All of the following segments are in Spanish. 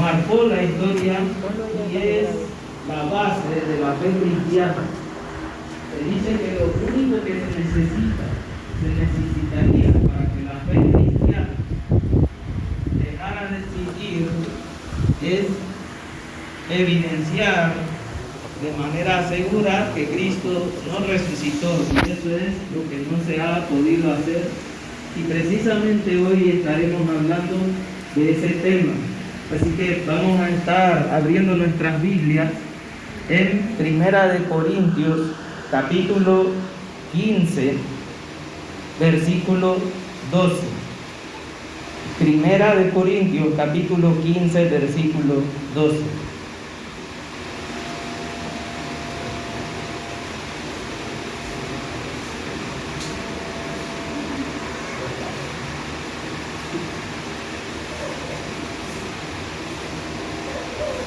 marcó la historia y es la base de la fe cristiana. Se dice que lo único que se necesitaría para que la fe cristiana dejara de existir es evidenciar de manera segura que Cristo no resucitó, y eso es lo que no se ha podido hacer, y precisamente hoy estaremos hablando de ese tema. Así que vamos a estar abriendo nuestras Biblias en Primera de Corintios, capítulo 15, versículo 12. Primera de Corintios, capítulo 15, versículo 12.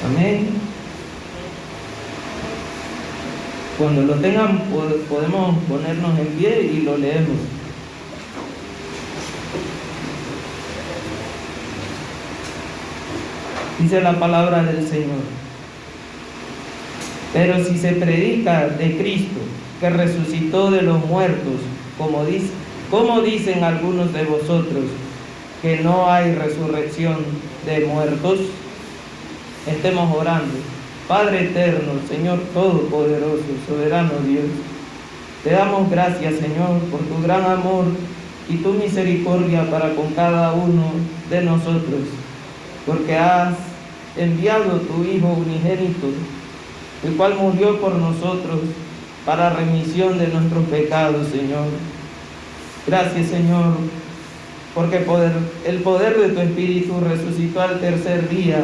Amén. Cuando lo tengan, podemos ponernos en pie y lo leemos. Dice la palabra del Señor: pero si se predica de Cristo, que resucitó de los muertos, como dicen algunos de vosotros, que no hay resurrección de muertos. Estemos orando. Padre eterno, Señor todopoderoso, soberano Dios, te damos gracias, Señor, por tu gran amor y tu misericordia para con cada uno de nosotros, porque has enviado tu Hijo unigénito, el cual murió por nosotros para remisión de nuestros pecados, Señor. Gracias, Señor, porque el poder de tu Espíritu resucitó al tercer día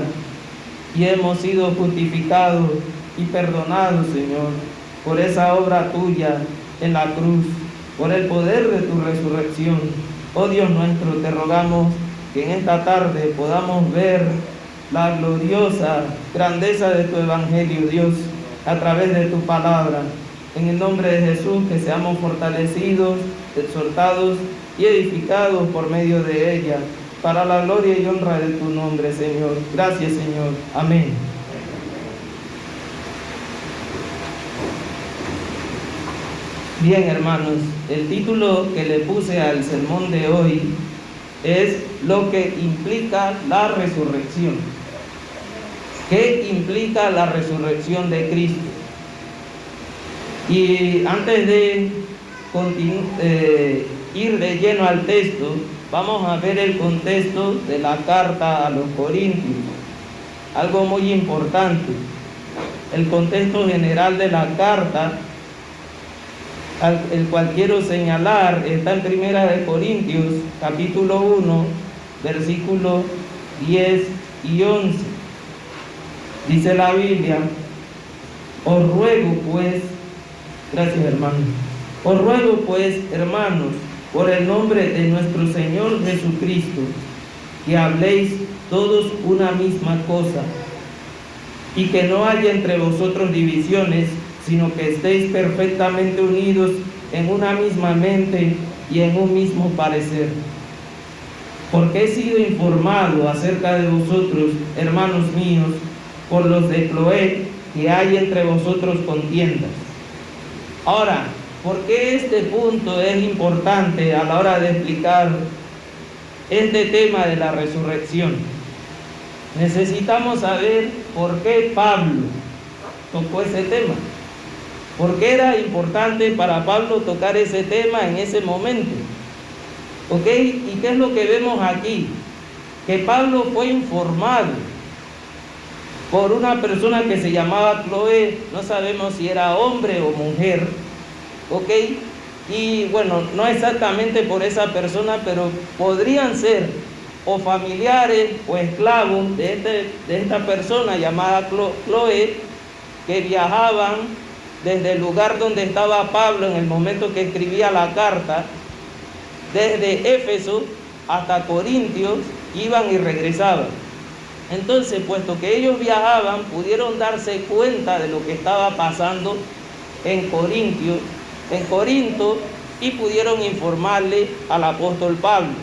y hemos sido justificados y perdonados, Señor, por esa obra tuya en la cruz, por el poder de tu resurrección. Oh Dios nuestro, te rogamos que en esta tarde podamos ver la gloriosa grandeza de tu Evangelio, Dios, a través de tu palabra. En el nombre de Jesús, que seamos fortalecidos, exhortados y edificados por medio de ella, para la gloria y honra de tu nombre, Señor. Gracias, Señor. Amén. Bien, hermanos, el título que le puse al sermón de hoy es lo que implica la resurrección. ¿Qué implica la resurrección de Cristo? Y antes de ir de lleno al texto, vamos a ver el contexto de la carta a los Corintios. Algo muy importante. El contexto general de la carta, el cual quiero señalar, está en Primera de Corintios, capítulo 1, versículos 10 y 11. Dice la Biblia: os ruego pues, gracias hermano, os ruego pues, hermanos, por el nombre de nuestro Señor Jesucristo, que habléis todos una misma cosa, y que no haya entre vosotros divisiones, sino que estéis perfectamente unidos en una misma mente y en un mismo parecer. Porque he sido informado acerca de vosotros, hermanos míos, por los de Cloé, que hay entre vosotros contiendas. Ahora, ¿por qué este punto es importante a la hora de explicar este tema de la resurrección? Necesitamos saber por qué Pablo tocó ese tema. ¿Por qué era importante para Pablo tocar ese tema en ese momento? ¿Ok? ¿Y qué es lo que vemos aquí? Que Pablo fue informado por una persona que se llamaba Cloé. No sabemos si era hombre o mujer. ¿Ok? Y bueno, no exactamente por esa persona, pero podrían ser o familiares o esclavos de esta persona llamada Cloé, que viajaban desde el lugar donde estaba Pablo en el momento que escribía la carta, desde Éfeso hasta Corintios, iban y regresaban. Entonces, puesto que ellos viajaban, pudieron darse cuenta de lo que estaba pasando en Corinto, y pudieron informarle al apóstol Pablo.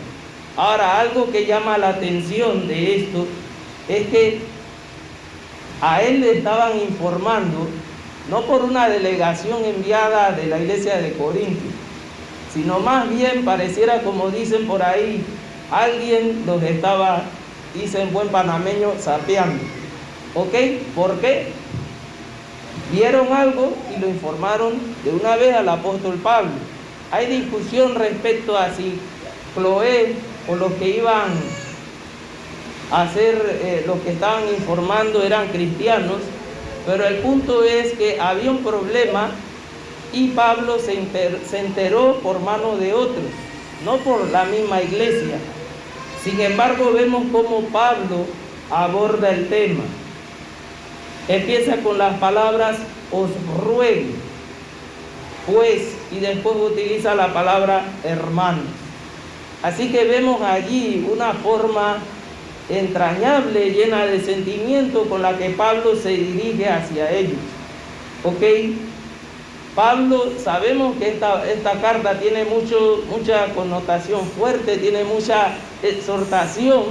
Ahora, algo que llama la atención de esto es que A él le estaban informando, no por una delegación enviada de la iglesia de Corinto, sino más bien pareciera, como dicen por ahí, alguien los estaba, dicen buen panameño, sapeando. ¿Ok? ¿Por qué? Vieron algo y lo informaron de una vez al apóstol Pablo. Hay discusión respecto a si Cloé o los que iban a hacer, los que estaban informando eran cristianos, pero el punto es que había un problema y Pablo se enteró por mano de otros, no por la misma iglesia. Sin embargo, vemos cómo Pablo aborda el tema. Empieza con las palabras os ruego, pues, y después utiliza la palabra hermanos. Así que vemos allí una forma entrañable, llena de sentimiento, con la que Pablo se dirige hacia ellos. ¿Ok? Pablo, sabemos que esta carta tiene mucha connotación fuerte, tiene mucha exhortación,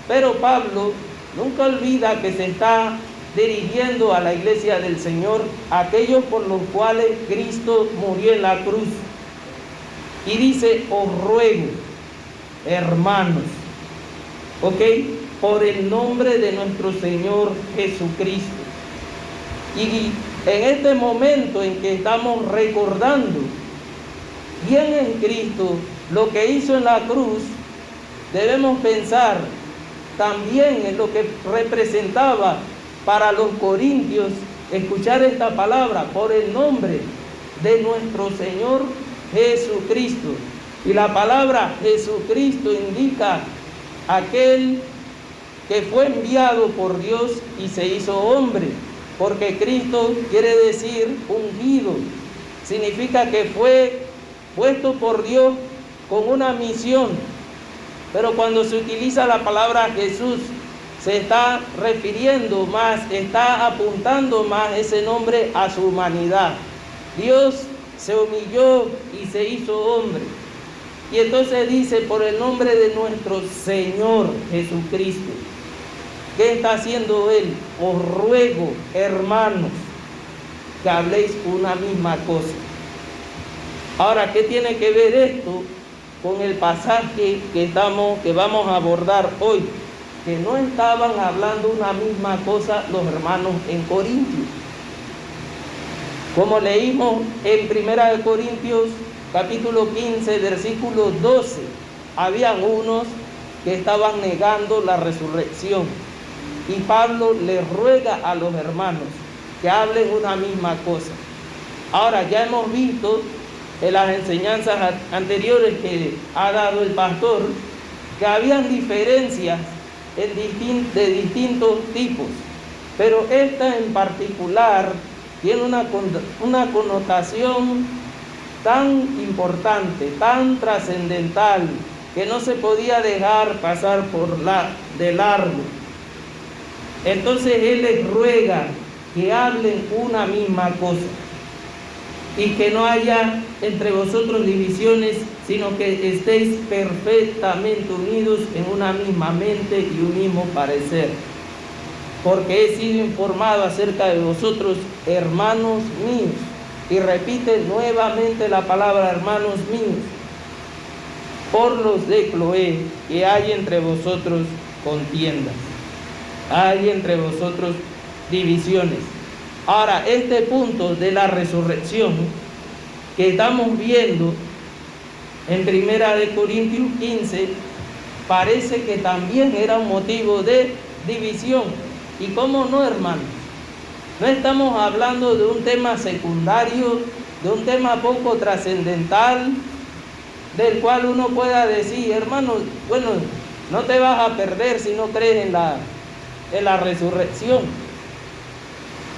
pero Pablo nunca olvida que se está dirigiendo a la iglesia del Señor, aquellos por los cuales Cristo murió en la cruz. Y dice, os ruego, hermanos, ¿ok? Por el nombre de nuestro Señor Jesucristo. Y en este momento en que estamos recordando quién es Cristo, lo que hizo en la cruz, debemos pensar también en lo que representaba para los corintios escuchar esta palabra, por el nombre de nuestro Señor Jesucristo. Y la palabra Jesucristo indica aquel que fue enviado por Dios y se hizo hombre, porque Cristo quiere decir ungido, significa que fue puesto por Dios con una misión. Pero cuando se utiliza la palabra Jesús, se está refiriendo más, está apuntando más ese nombre a su humanidad. Dios se humilló y se hizo hombre. Y entonces dice, por el nombre de nuestro Señor Jesucristo. ¿Qué está haciendo Él? Os ruego, hermanos, que habléis una misma cosa. Ahora, ¿qué tiene que ver esto con el pasaje que vamos a abordar hoy? Que no estaban hablando una misma cosa los hermanos en Corintios. Como leímos en 1 Corintios capítulo 15, versículo 12, habían unos que estaban negando la resurrección. Y Pablo les ruega a los hermanos que hablen una misma cosa. Ahora, ya hemos visto en las enseñanzas anteriores que ha dado el pastor que habían diferencias de distintos tipos, pero esta en particular tiene una connotación tan importante, tan trascendental, que no se podía dejar pasar de largo. Entonces él les ruega que hablen una misma cosa y que no haya entre vosotros divisiones, sino que estéis perfectamente unidos en una misma mente y un mismo parecer. Porque he sido informado acerca de vosotros, hermanos míos, y repite nuevamente la palabra hermanos míos, por los de Cloé, que hay entre vosotros contiendas, hay entre vosotros divisiones. Ahora, este punto de la resurrección que estamos viendo en 1 Corintios 15, parece que también era un motivo de división. ¿Y cómo no, hermanos? No estamos hablando de un tema secundario, de un tema poco trascendental, del cual uno pueda decir, hermano, bueno, no te vas a perder si no crees en la resurrección.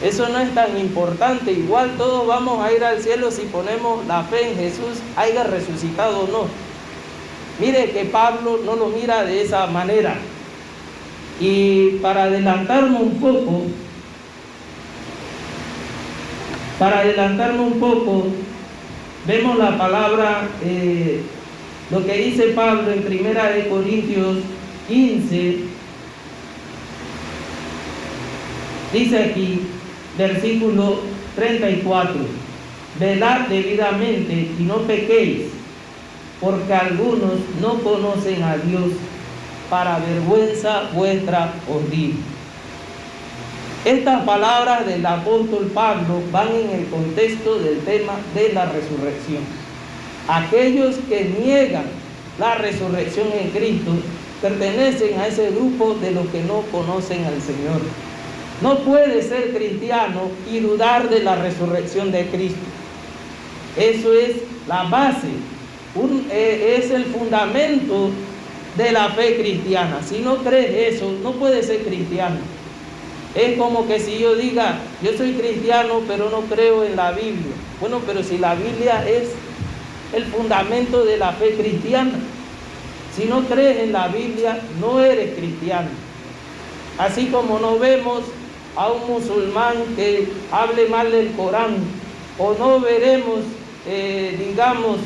Eso no es tan importante. Igual todos vamos a ir al cielo si ponemos la fe en Jesús, haya resucitado o no. Mire que Pablo no lo mira de esa manera. Y para adelantarme un poco, vemos la palabra, lo que dice Pablo en 1 Corintios 15, Dice aquí, versículo 34, velad debidamente y no pequéis, porque algunos no conocen a Dios, para vergüenza vuestra os digo. Estas palabras del apóstol Pablo van en el contexto del tema de la resurrección. Aquellos que niegan la resurrección en Cristo pertenecen a ese grupo de los que no conocen al Señor. No puede ser cristiano y dudar de la resurrección de Cristo. Eso es la base, es el fundamento de la fe cristiana. Si no crees eso, no puedes ser cristiano. Es como que si yo diga, yo soy cristiano, pero no creo en la Biblia. Bueno, pero si la Biblia es el fundamento de la fe cristiana, si no crees en la Biblia, no eres cristiano. Así como no vemos a un musulmán que hable mal del Corán, o no veremos, digamos,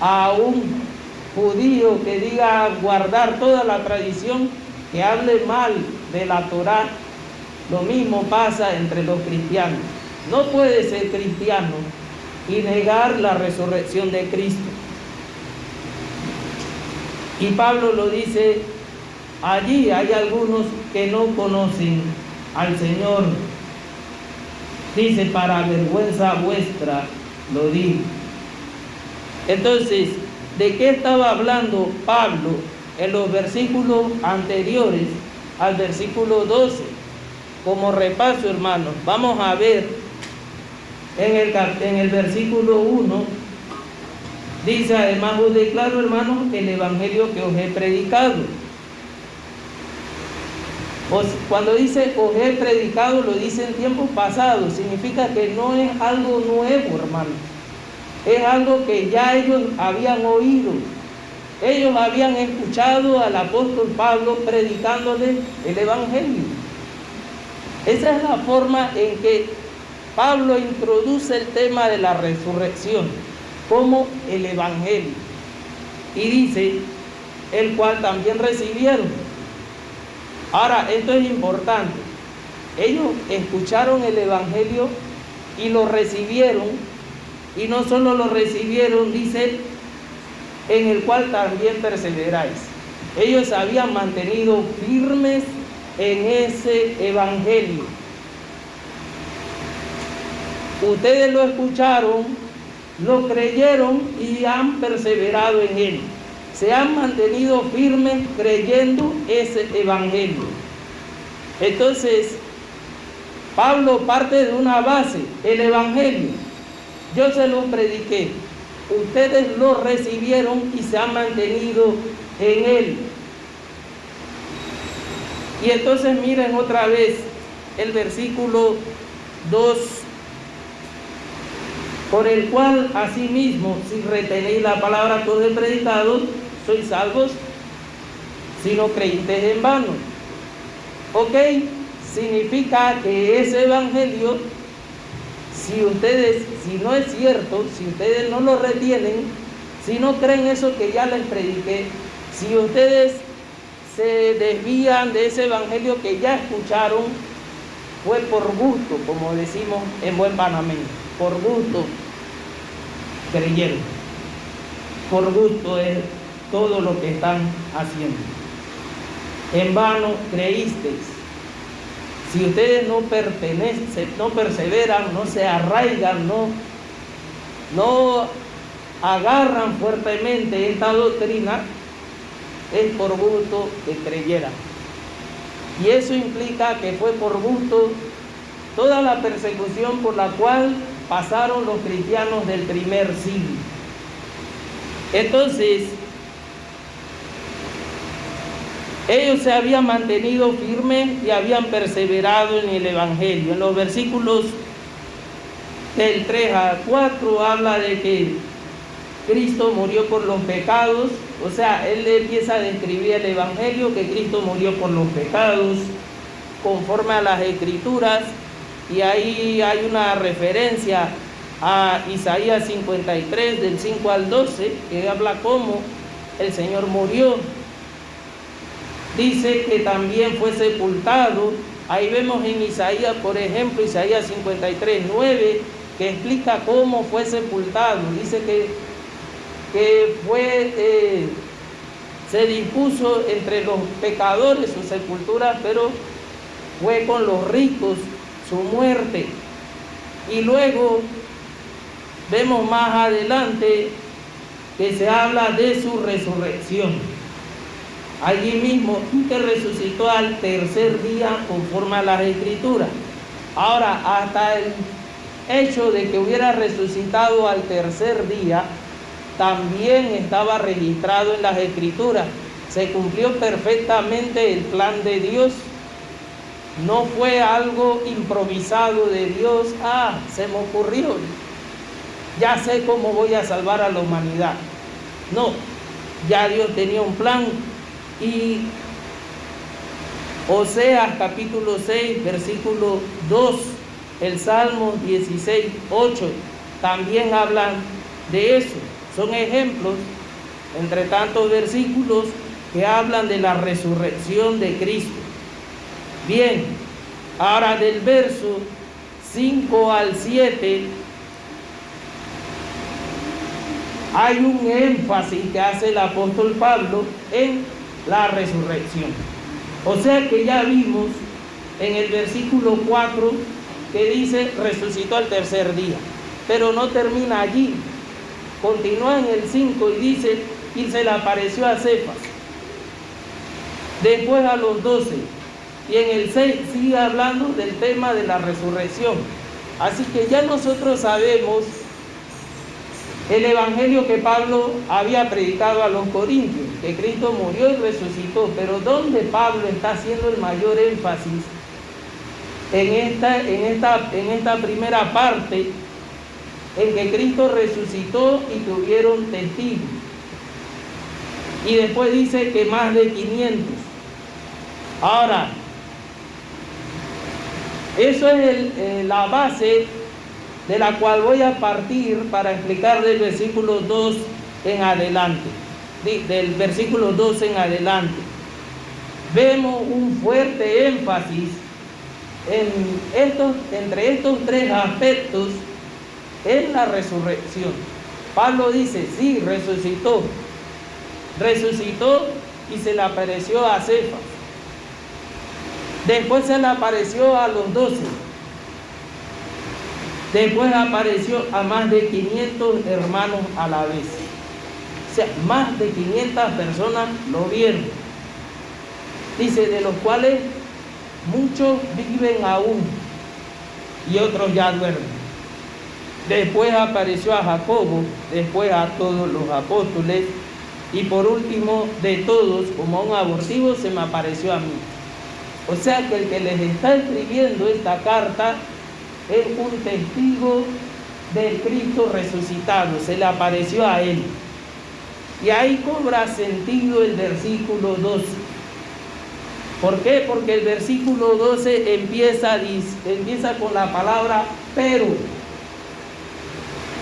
a un judío que diga guardar toda la tradición, que hable mal de la Torá. Lo mismo pasa entre los cristianos. No puede ser cristiano y negar la resurrección de Cristo. Y Pablo lo dice, allí hay algunos que no conocen al Señor. Dice, para vergüenza vuestra lo digo. Entonces, ¿de qué estaba hablando Pablo en los versículos anteriores al versículo 12? Como repaso, hermanos, vamos a ver en el versículo 1, dice, además os declaro, hermanos, el evangelio que os he predicado. Cuando dice os he predicado, lo dice en tiempos pasados, significa que no es algo nuevo, hermanos. Es algo que ya ellos habían oído. Ellos habían escuchado al apóstol Pablo predicándole el evangelio. Esa es la forma en que Pablo introduce el tema de la resurrección como el evangelio. Y dice, el cual también recibieron. Ahora, esto es importante. Ellos escucharon el evangelio y lo recibieron. Y no solo lo recibieron, dice, en el cual también perseveráis. Ellos se habían mantenido firmes en ese evangelio. Ustedes lo escucharon, lo creyeron y han perseverado en él. Se han mantenido firmes creyendo ese evangelio. Entonces, Pablo parte de una base, el evangelio. Yo se lo prediqué, ustedes lo recibieron y se han mantenido en él. Y entonces miren otra vez el versículo 2, por el cual asimismo, si retenéis la palabra que os he predicado, sois salvos, si no creísteis en vano. Ok, significa que ese evangelio, si no es cierto, si ustedes no lo retienen, si no creen eso que ya les prediqué, si ustedes se desvían de ese evangelio que ya escucharon, fue por gusto, como decimos en buen panameño, por gusto creyeron, por gusto es todo lo que están haciendo. En vano creísteis. Si ustedes no pertenecen, no perseveran, no se arraigan, no agarran fuertemente esta doctrina, es por gusto que creyeran. Y eso implica que fue por gusto toda la persecución por la cual pasaron los cristianos del primer siglo. Entonces, ellos se habían mantenido firmes y habían perseverado en el evangelio. En los versículos del 3 a 4 habla de que Cristo murió por los pecados. O sea, él empieza a describir el evangelio, que Cristo murió por los pecados conforme a las escrituras. Y ahí hay una referencia a Isaías 53 del 5 al 12, que habla cómo el Señor murió. Dice que también fue sepultado Ahí vemos en Isaías, por ejemplo, Isaías 53:9, que explica cómo fue sepultado. Dice que se dispuso entre los pecadores su sepultura, pero fue con los ricos su muerte. Y luego vemos más adelante que se habla de su resurrección. Allí mismo, que resucitó al tercer día conforme a las Escrituras. Ahora, hasta el hecho de que hubiera resucitado al tercer día, también estaba registrado en las Escrituras. Se cumplió perfectamente el plan de Dios. No fue algo improvisado de Dios. Se me ocurrió, ya sé cómo voy a salvar a la humanidad. No, ya Dios tenía un plan. Y Oseas capítulo 6, versículo 2, el Salmo 16:8, también hablan de eso. Son ejemplos, entre tantos versículos, que hablan de la resurrección de Cristo. Bien, ahora del verso 5 al 7, hay un énfasis que hace el apóstol Pablo en la resurrección. O sea que ya vimos en el versículo 4 que dice resucitó al tercer día, pero no termina allí, continúa en el 5 y dice y se le apareció a Cefas, después a los 12, y en el 6 sigue hablando del tema de la resurrección. Así que ya nosotros sabemos el evangelio que Pablo había predicado a los corintios, que Cristo murió y resucitó. Pero ¿dónde Pablo está haciendo el mayor énfasis? En esta primera parte, en que Cristo resucitó y tuvieron testigos. Y después dice que más de 500. Ahora, eso es la base de la cual voy a partir para explicar del versículo 2 en adelante. Del versículo 2 en adelante. Vemos un fuerte énfasis entre estos tres aspectos en la resurrección. Pablo dice, sí, resucitó y se le apareció a Cefas. Después se le apareció a los 12. Después apareció a más de 500 hermanos a la vez. O sea, más de 500 personas lo vieron. Dice, de los cuales muchos viven aún y otros ya duermen. Después apareció a Jacobo, después a todos los apóstoles y por último de todos, como un abortivo, se me apareció a mí. O sea que el que les está escribiendo esta carta es un testigo del Cristo resucitado, se le apareció a él. Y ahí cobra sentido el versículo 12. ¿Por qué? Porque el versículo 12 empieza con la palabra pero.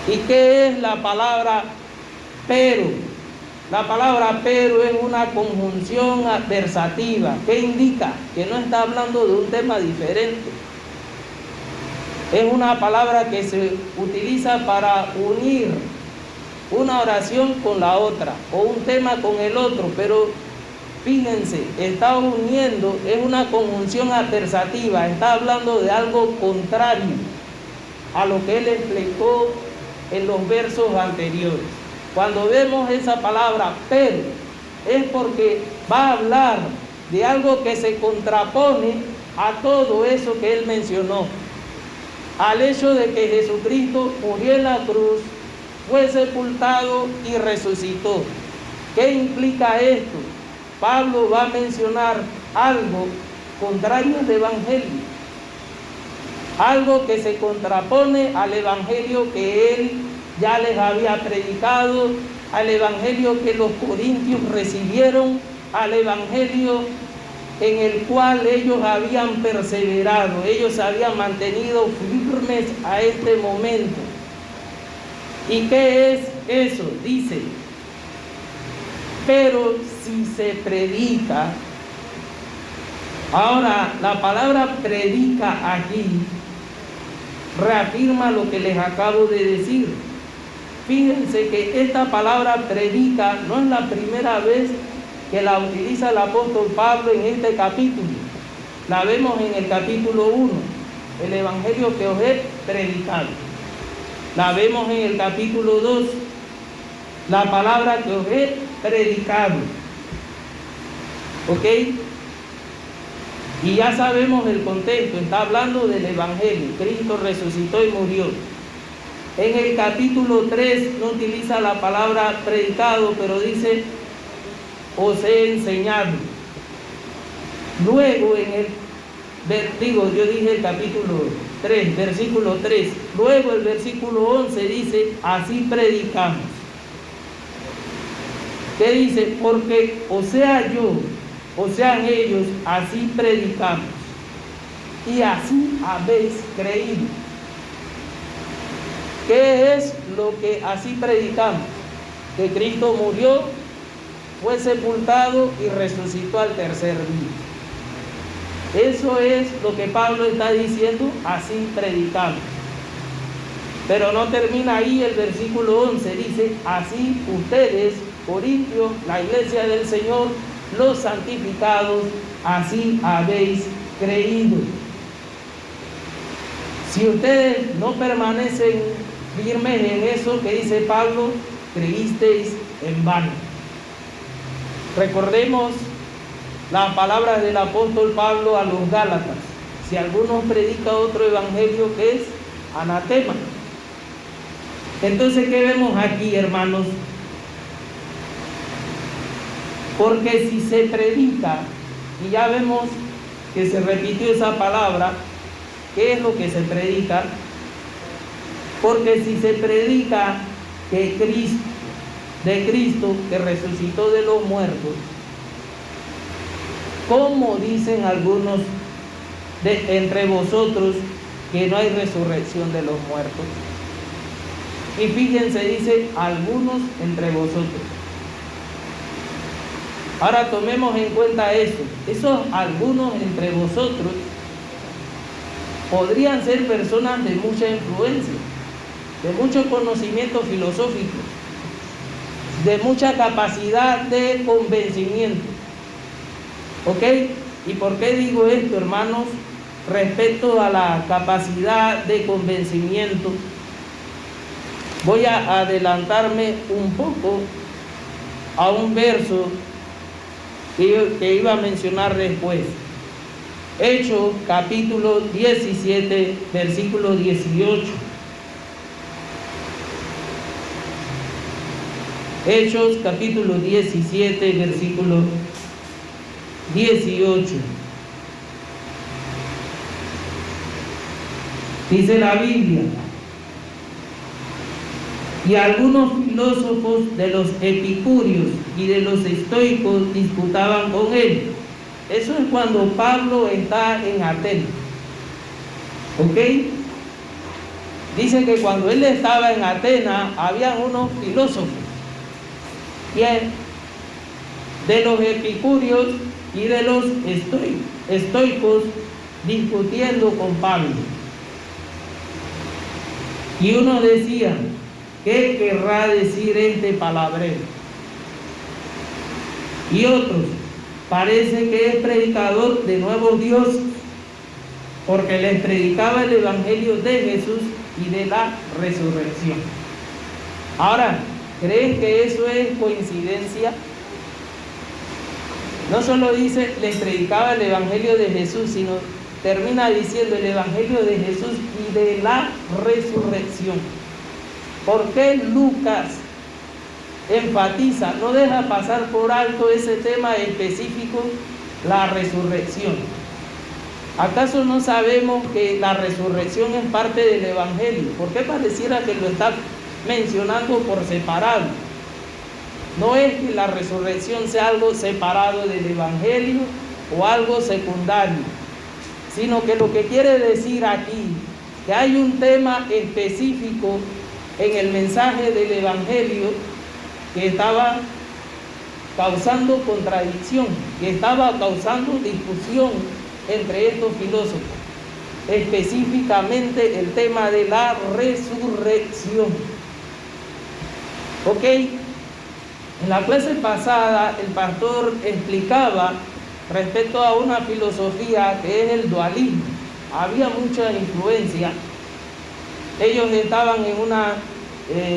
¿Y qué es la palabra pero? La palabra pero es una conjunción adversativa. ¿Qué indica? Que no está hablando de un tema diferente. Es una palabra que se utiliza para unir una oración con la otra o un tema con el otro, pero fíjense, está uniendo, es una conjunción adversativa, está hablando de algo contrario a lo que él explicó en los versos anteriores. Cuando vemos esa palabra pero, es porque va a hablar de algo que se contrapone a todo eso que él mencionó, al hecho de que Jesucristo murió en la cruz, fue sepultado y resucitó. ¿Qué implica esto? Pablo va a mencionar algo contrario al evangelio, algo que se contrapone al evangelio que él ya les había predicado, al evangelio que los corintios recibieron, al evangelio en el cual ellos habían perseverado, ellos se habían mantenido firmes a este momento. ¿Y qué es eso? Dice, pero si se predica Ahora, la palabra predica aquí reafirma lo que les acabo de decir. Fíjense que esta palabra predica no es la primera vez que la utiliza el apóstol Pablo en este capítulo. La vemos en el capítulo 1, el evangelio que os he predicado. La vemos en el capítulo 2, la palabra que os he predicado. ¿Ok? Y ya sabemos el contexto, está hablando del evangelio. Cristo resucitó y murió. En el capítulo 3 no utiliza la palabra predicado, pero dice, os he enseñado. Luego en el, yo dije el capítulo 3, versículo 3. Luego el versículo 11 dice, así predicamos. ¿Qué dice? Porque o sea yo, o sean ellos, así predicamos. Y así habéis creído. ¿Qué es lo que así predicamos? Que Cristo murió, fue sepultado y resucitó al tercer día. Eso es lo que Pablo está diciendo, así predicamos. Pero no termina ahí el versículo 11, dice, así ustedes, Corintios, la iglesia del Señor, los santificados, así habéis creído. Si ustedes no permanecen firmes en eso que dice Pablo, creísteis en vano. Recordemos las palabras del apóstol Pablo a los Gálatas. Si alguno predica otro evangelio, que es anatema. Entonces, ¿qué vemos aquí, hermanos? Porque si se predica, y ya vemos que se repitió esa palabra, ¿qué es lo que se predica? Porque si se predica que Cristo que resucitó de los muertos, ¿cómo dicen algunos entre vosotros que no hay resurrección de los muertos? Y fíjense, dice algunos entre vosotros. Ahora tomemos en cuenta eso. Esos algunos entre vosotros podrían ser personas de mucha influencia, de mucho conocimiento filosófico, de mucha capacidad de convencimiento. ¿Ok? ¿Y por qué digo esto, hermanos? Respecto a la capacidad de convencimiento, voy a adelantarme un poco a un verso que iba a mencionar después. Hechos capítulo 17, versículo 18. Hechos capítulo 17, versículo 18. Dice la Biblia, y algunos filósofos de los epicúreos y de los estoicos disputaban con él. Eso es cuando Pablo está en Atenas. ¿Ok? Dice que cuando él estaba en Atenas, habían unos filósofos, de los epicúreos y de los estoicos discutiendo con Pablo. Y uno decía, ¿qué querrá decir este palabrero? Y otros, parece que es predicador de nuevos dioses, porque les predicaba el evangelio de Jesús y de la resurrección. Ahora, ¿creen que eso es coincidencia? No solo dice, les predicaba el evangelio de Jesús, sino termina diciendo el evangelio de Jesús y de la resurrección. ¿Por qué Lucas enfatiza, no deja pasar por alto ese tema específico, la resurrección? ¿Acaso no sabemos que la resurrección es parte del evangelio? ¿Por qué pareciera que lo está mencionando por separado? No es que la resurrección sea algo separado del evangelio o algo secundario, sino que lo que quiere decir aquí, que hay un tema específico en el mensaje del evangelio que estaba causando contradicción, que estaba causando discusión entre estos filósofos, específicamente el tema de la resurrección. ¿Ok? En la clase pasada el pastor explicaba respecto a una filosofía que es el dualismo. Había mucha influencia. Ellos estaban en una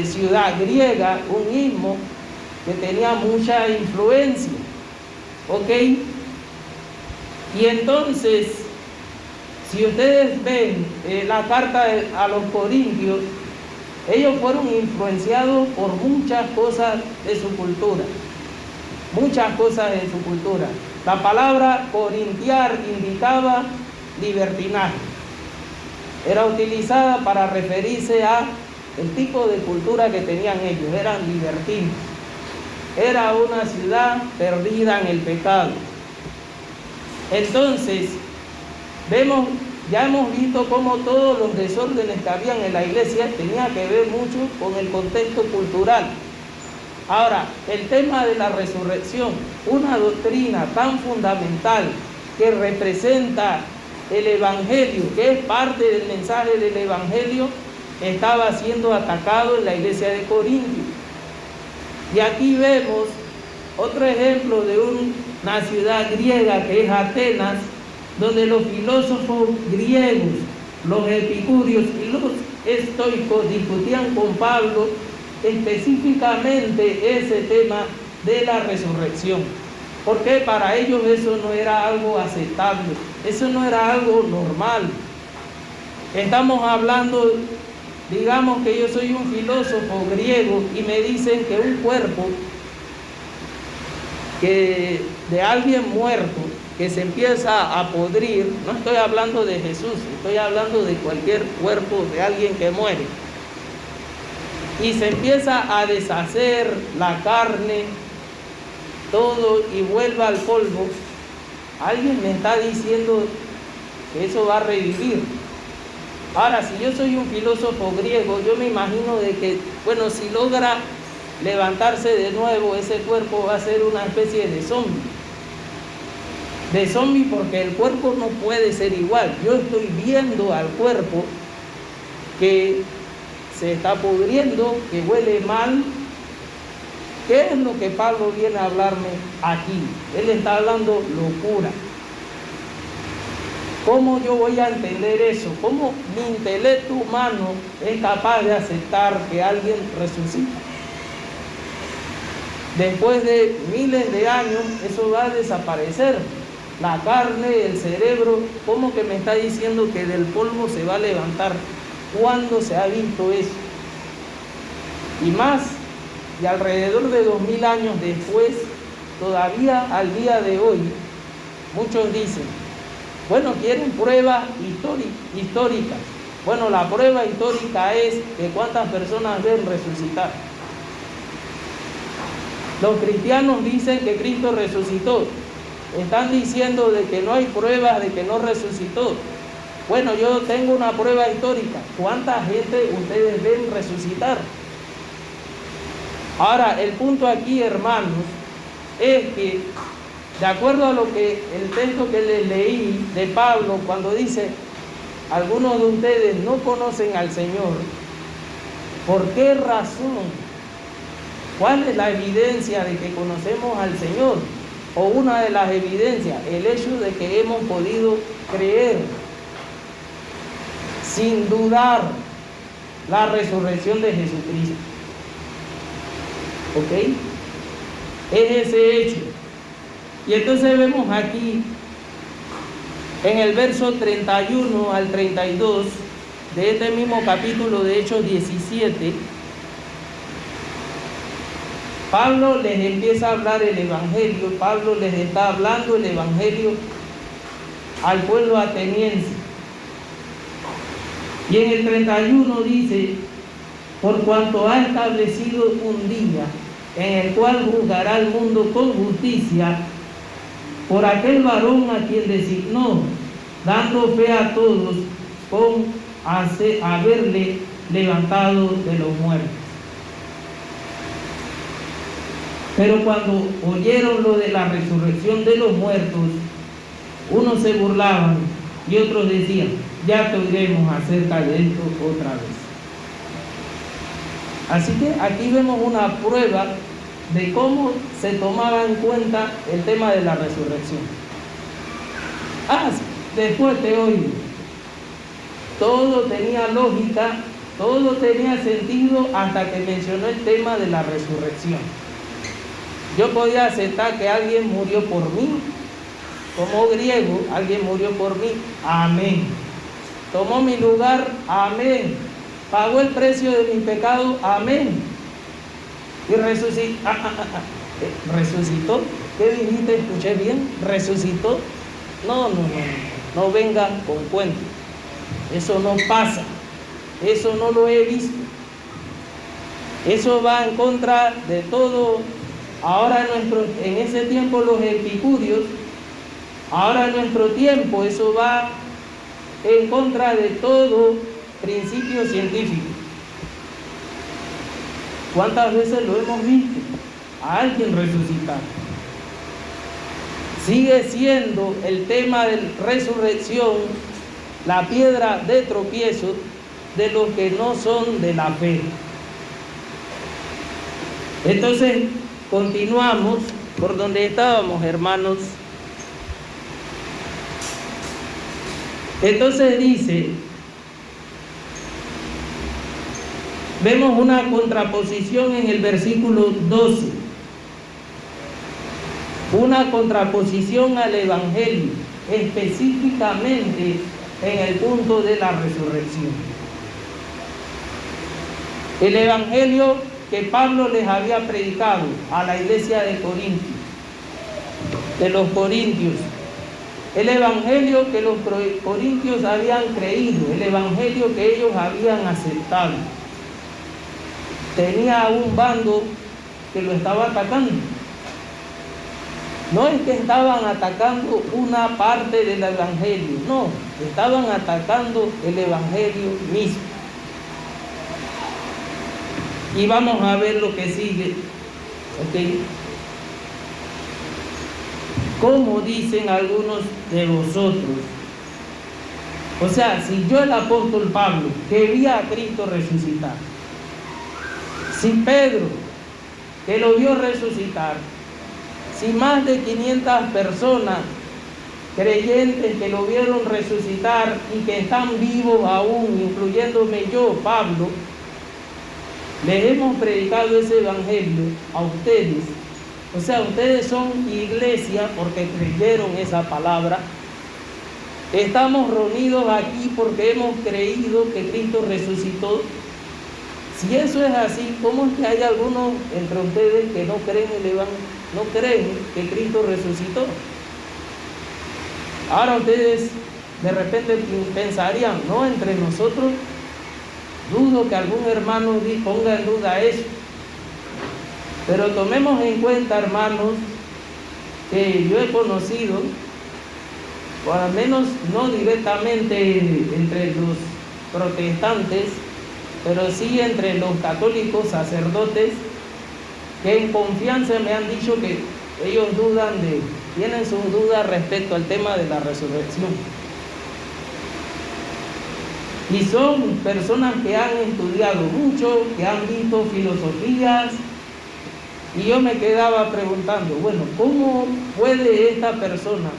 ciudad griega, un istmo que tenía mucha influencia. ¿Ok? Y entonces, si ustedes ven la carta a los Corintios, ellos fueron influenciados por muchas cosas de su cultura. Muchas cosas de su cultura. La palabra corintiar indicaba libertinaje. Era utilizada para referirse a el tipo de cultura que tenían ellos. Eran libertinos. Era una ciudad perdida en el pecado. Entonces, ya hemos visto cómo todos los desórdenes que habían en la iglesia tenían que ver mucho con el contexto cultural. Ahora, el tema de la resurrección, una doctrina tan fundamental que representa el Evangelio, que es parte del mensaje del Evangelio, estaba siendo atacado en la iglesia de Corintios. Y aquí vemos otro ejemplo de una ciudad griega que es Atenas, donde los filósofos griegos, los epicúreos y los estoicos discutían con Pablo específicamente ese tema de la resurrección, porque para ellos eso no era algo aceptable, eso no era algo normal. Estamos hablando, digamos que yo soy un filósofo griego y me dicen que un cuerpo que de alguien muerto que se empieza a podrir, no estoy hablando de Jesús, estoy hablando de cualquier cuerpo de alguien que muere, y se empieza a deshacer la carne, todo, y vuelve al polvo. Alguien me está diciendo que eso va a revivir. Ahora, si yo soy un filósofo griego, yo me imagino de que, bueno, si logra levantarse de nuevo, ese cuerpo va a ser una especie de zombie. De zombie porque el cuerpo no puede ser igual. Yo estoy viendo al cuerpo que se está pudriendo, que huele mal. ¿Qué es lo que Pablo viene a hablarme aquí? Él está hablando locura. ¿Cómo yo voy a entender eso? ¿Cómo mi intelecto humano es capaz de aceptar que alguien resucita? Después de miles de años, eso va a desaparecer. La carne, el cerebro, ¿cómo que me está diciendo que del polvo se va a levantar? ¿Cuándo se ha visto eso? Y más, y alrededor de 2000 años después, todavía al día de hoy, muchos dicen, bueno, quieren pruebas históricas. Bueno, la prueba histórica es que cuántas personas ven resucitar. Los cristianos dicen que Cristo resucitó. Están diciendo de que no hay pruebas de que no resucitó. Bueno, yo tengo una prueba histórica. ¿Cuánta gente ustedes ven resucitar? Ahora, el punto aquí, hermanos, es que, de acuerdo a lo que el texto que les leí de Pablo, cuando dice, algunos de ustedes no conocen al Señor, ¿por qué razón? ¿Cuál es la evidencia de que conocemos al Señor? O una de las evidencias, el hecho de que hemos podido creer sin dudar la resurrección de Jesucristo. ¿Ok? Es ese hecho. Y entonces vemos aquí, en el verso 31 al 32 de este mismo capítulo de Hechos 17, Pablo les empieza a hablar el Evangelio. Pablo les está hablando el Evangelio al pueblo ateniense. Y en el 31 dice, por cuanto ha establecido un día en el cual juzgará al mundo con justicia, por aquel varón a quien designó, dando fe a todos con haberle levantado de los muertos. Pero cuando oyeron lo de la resurrección de los muertos, Unos se burlaban y otros decían, ya te oiremos acerca de esto otra vez. Así que aquí vemos una prueba de cómo se tomaba en cuenta el tema de la resurrección. Después te oigo. Todo tenía lógica, todo tenía sentido hasta que mencionó el tema de la resurrección. Yo podía aceptar que alguien murió por mí, como griego, alguien murió por mí, amén. Tomó mi lugar, amén. Pagó el precio de mi pecado, amén. Y resucitó. ¿Resucitó? ¿Qué dijiste? ¿Escuché bien? ¿Resucitó? No venga con cuentos. Eso no pasa. Eso no lo he visto. Eso va en contra de todo. Ahora en ese tiempo los epicúreos, ahora en nuestro tiempo eso va en contra de todo principio científico. ¿Cuántas veces lo hemos visto? A alguien resucitar. Sigue siendo el tema de resurrección la piedra de tropiezo de los que no son de la fe. Entonces, continuamos por donde estábamos, hermanos. Entonces dice, vemos una contraposición en el versículo 12, una contraposición al Evangelio, específicamente en el punto de la resurrección. El Evangelio que Pablo les había predicado a la iglesia de los Corintios, el Evangelio que los corintios habían creído, el Evangelio que ellos habían aceptado, tenía un bando que lo estaba atacando. No es que estaban atacando una parte del Evangelio, no, estaban atacando el Evangelio mismo. Y vamos a ver lo que sigue, ¿ok? Como dicen algunos de vosotros. O sea, si yo, el apóstol Pablo, que vi a Cristo resucitar, si Pedro, que lo vio resucitar, si más de 500 personas creyentes que lo vieron resucitar y que están vivos aún, incluyéndome yo, Pablo, les hemos predicado ese evangelio a ustedes. O sea, ustedes son iglesia porque creyeron esa palabra. Estamos reunidos aquí porque hemos creído que Cristo resucitó. Si eso es así, ¿cómo es que hay algunos entre ustedes que no creen el evangelio, no creen que Cristo resucitó? Ahora ustedes de repente pensarían, no, entre nosotros dudo que algún hermano ponga en duda eso. Pero tomemos en cuenta, hermanos, que yo he conocido, o al menos no directamente entre los protestantes, pero sí entre los católicos sacerdotes, que en confianza me han dicho que ellos tienen sus dudas respecto al tema de la resurrección. Y son personas que han estudiado mucho, que han visto filosofías, y yo me quedaba preguntando, bueno, ¿cómo puede esta persona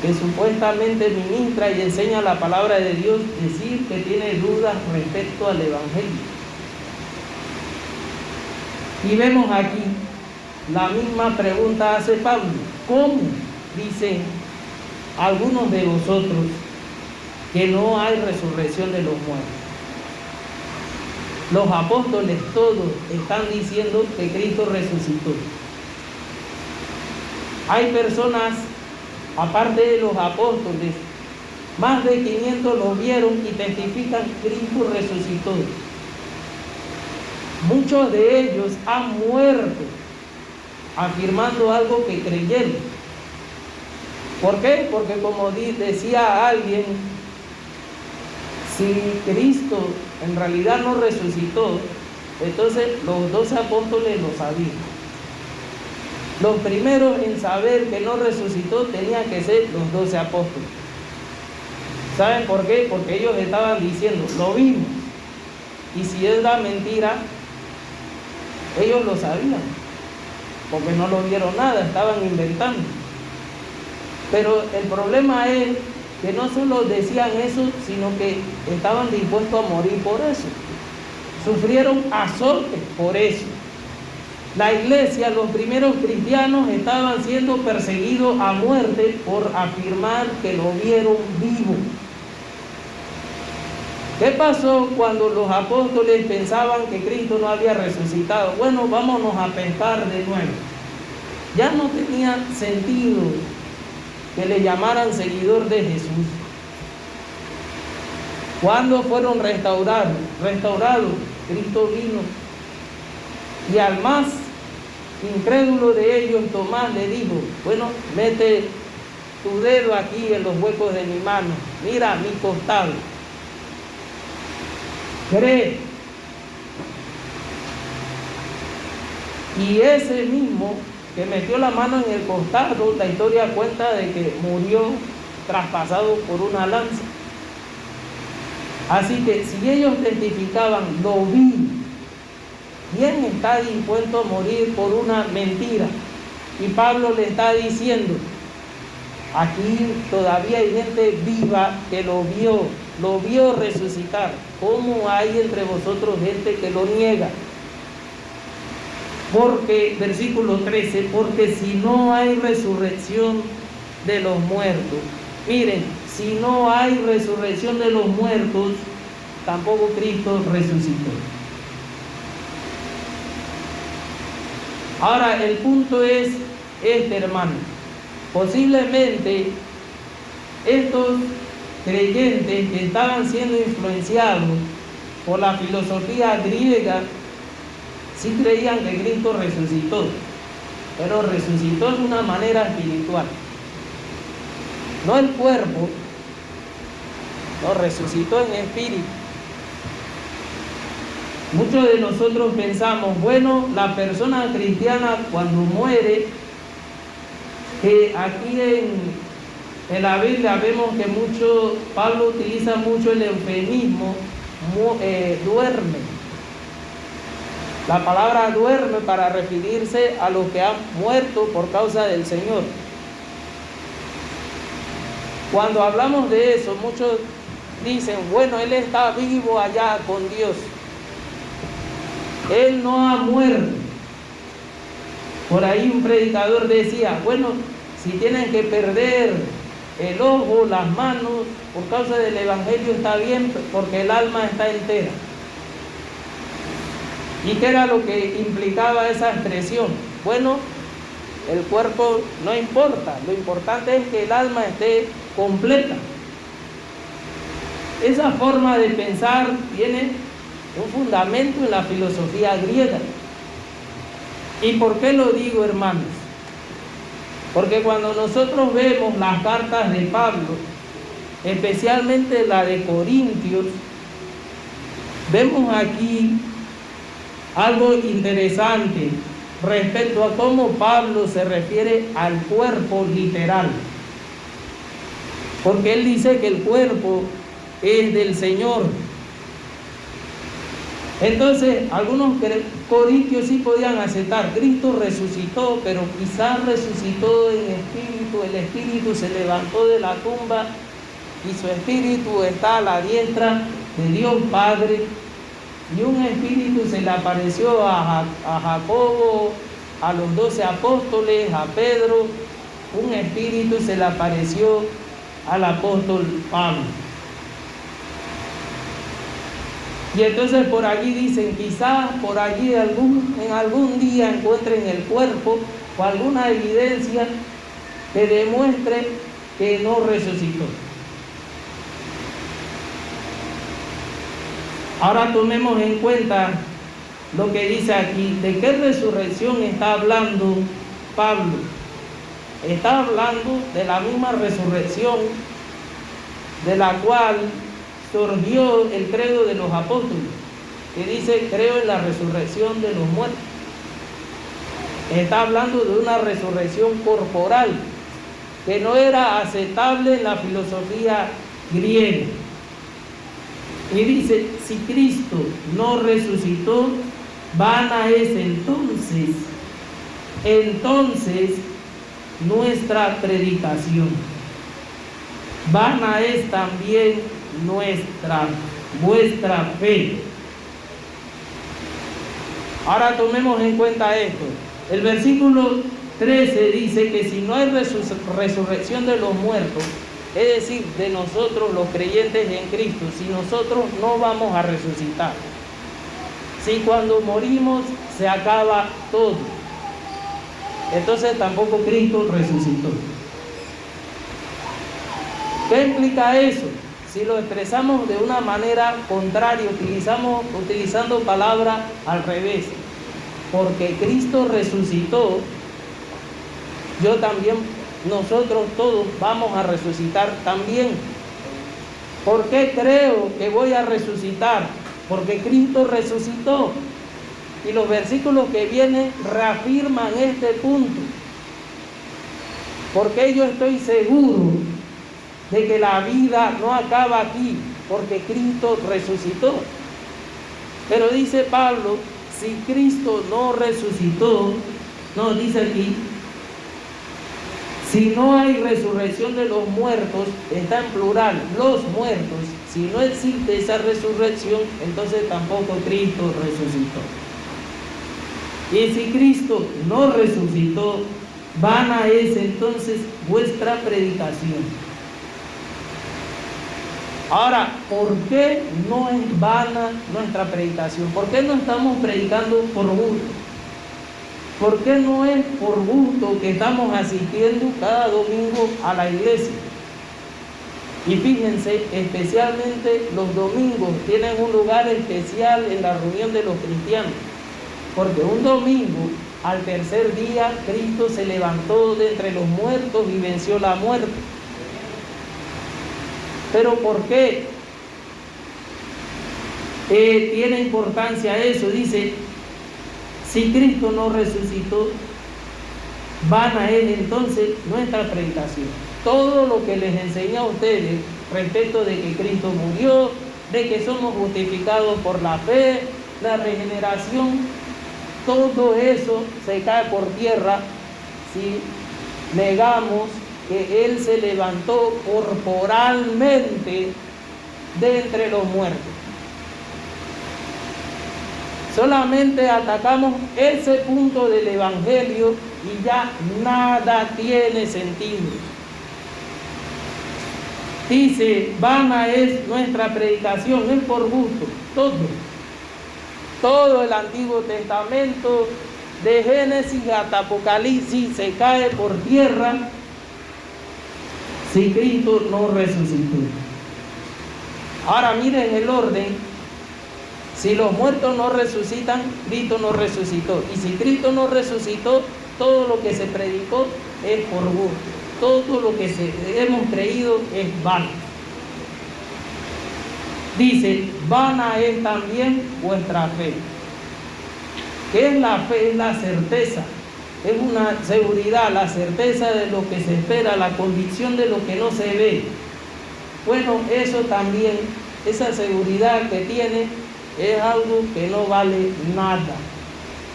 que supuestamente ministra y enseña la palabra de Dios decir que tiene dudas respecto al evangelio? Y vemos aquí la misma pregunta hace Pablo. ¿Cómo dicen algunos de vosotros que no hay resurrección de los muertos? Los apóstoles todos están diciendo que Cristo resucitó. Hay personas, aparte de los apóstoles, más de 500 lo vieron y testifican que Cristo resucitó. Muchos de ellos han muerto afirmando algo que creyeron. ¿Por qué? Porque como decía alguien, si Cristo en realidad no resucitó, entonces los 12 apóstoles lo sabían. Los primeros en saber que no resucitó tenían que ser los 12 apóstoles. ¿Saben por qué? Porque ellos estaban diciendo, lo vimos. Y si es la mentira, ellos lo sabían, porque no lo vieron nada, estaban inventando. Pero el problema es que no solo decían eso, sino que estaban dispuestos a morir por eso. Sufrieron azotes por eso. La iglesia, los primeros cristianos estaban siendo perseguidos a muerte por afirmar que lo vieron vivo. ¿Qué pasó cuando los apóstoles pensaban que Cristo no había resucitado? Bueno, vámonos a pescar de nuevo. Ya no tenía sentido que le llamaran seguidor de Jesús. Cuando fueron restaurados, Cristo vino. Y al más incrédulo de ellos, Tomás, le dijo, bueno, mete tu dedo aquí en los huecos de mi mano, mira mi costado, cree. Y ese mismo que metió la mano en el costado, la historia cuenta de que murió traspasado por una lanza. Así que si ellos testificaban, lo vi, ¿quién está dispuesto a morir por una mentira? Y Pablo le está diciendo, aquí todavía hay gente viva que lo vio resucitar. ¿Cómo hay entre vosotros gente que lo niega? Porque, versículo 13, porque si no hay resurrección de los muertos, miren, si no hay resurrección de los muertos, tampoco Cristo resucitó. Ahora, el punto es este, hermano. Posiblemente estos creyentes que estaban siendo influenciados por la filosofía griega, sí creían que Cristo resucitó, pero resucitó de una manera espiritual. No el cuerpo, no, resucitó en espíritu. Muchos de nosotros pensamos, bueno, la persona cristiana cuando muere, que aquí en la Biblia vemos que Pablo utiliza mucho el eufemismo, duerme. La palabra duerme para referirse a los que han muerto por causa del Señor. Cuando hablamos de eso, muchos dicen, bueno, él está vivo allá con Dios. Él no ha muerto. Por ahí un predicador decía, bueno, si tienen que perder el ojo, las manos, por causa del evangelio está bien, porque el alma está entera. ¿Y qué era lo que implicaba esa expresión? Bueno, el cuerpo no importa, lo importante es que el alma esté completa. Esa forma de pensar tiene un fundamento en la filosofía griega. ¿Y por qué lo digo, hermanos? Porque cuando nosotros vemos las cartas de Pablo, especialmente la de Corintios, vemos aquí algo interesante respecto a cómo Pablo se refiere al cuerpo literal. Porque él dice que el cuerpo es del Señor. Entonces, algunos corintios sí podían aceptar, Cristo resucitó, pero quizás resucitó en espíritu, el espíritu se levantó de la tumba y su espíritu está a la diestra de Dios Padre, y un espíritu se le apareció a Jacobo, a los 12 apóstoles, a Pedro, un espíritu se le apareció al apóstol Pablo. Y entonces por allí dicen, quizás por allí en algún día encuentren el cuerpo o alguna evidencia que demuestre que no resucitó. Ahora tomemos en cuenta lo que dice aquí. ¿De qué resurrección está hablando Pablo? Está hablando de la misma resurrección de la cual surgió el credo de los apóstoles, que dice, creo en la resurrección de los muertos. Está hablando de una resurrección corporal que no era aceptable en la filosofía griega. Y dice, si Cristo no resucitó, vana es entonces nuestra predicación. Vana es también vuestra fe. Ahora tomemos en cuenta esto. El versículo 13 dice que si no hay resurrección de los muertos, es decir, de nosotros los creyentes en Cristo, si nosotros no vamos a resucitar, si cuando morimos se acaba todo, entonces tampoco Cristo resucitó. ¿Qué implica eso? Si lo expresamos de una manera contraria, utilizando palabras al revés, porque Cristo resucitó, nosotros todos vamos a resucitar también. ¿Por qué creo que voy a resucitar? Porque Cristo resucitó. Y los versículos que vienen reafirman este punto. Porque yo estoy seguro de que la vida no acaba aquí, porque Cristo resucitó. Pero dice Pablo, si Cristo no resucitó, nos dice aquí, si no hay resurrección de los muertos, está en plural, los muertos, si no existe esa resurrección, entonces tampoco Cristo resucitó. Y si Cristo no resucitó, vana es entonces vuestra predicación. Ahora, ¿por qué no es vana nuestra predicación? ¿Por qué no estamos predicando por gusto? ¿Por qué no es por gusto que estamos asistiendo cada domingo a la iglesia? Y fíjense, especialmente los domingos tienen un lugar especial en la reunión de los cristianos. Porque un domingo, al tercer día, Cristo se levantó de entre los muertos y venció la muerte. ¿Pero por qué tiene importancia eso? Dice, si Cristo no resucitó, vana es entonces nuestra predicación. Todo lo que les enseñé a ustedes respecto de que Cristo murió, de que somos justificados por la fe, la regeneración, todo eso se cae por tierra si negamos que Él se levantó corporalmente de entre los muertos. Solamente atacamos ese punto del Evangelio y ya nada tiene sentido. Dice, vana es nuestra predicación, es por gusto, todo el Antiguo Testamento, de Génesis hasta Apocalipsis, se cae por tierra si Cristo no resucitó. Ahora miren el orden. Si los muertos no resucitan, Cristo no resucitó. Y si Cristo no resucitó, todo lo que se predicó es por gusto. Todo lo que hemos creído es vano. Dice, vana es también vuestra fe. ¿Qué es la fe? Es la certeza. Es una seguridad, la certeza de lo que se espera, la convicción de lo que no se ve. Bueno, eso también, esa seguridad que tiene, es algo que no vale nada.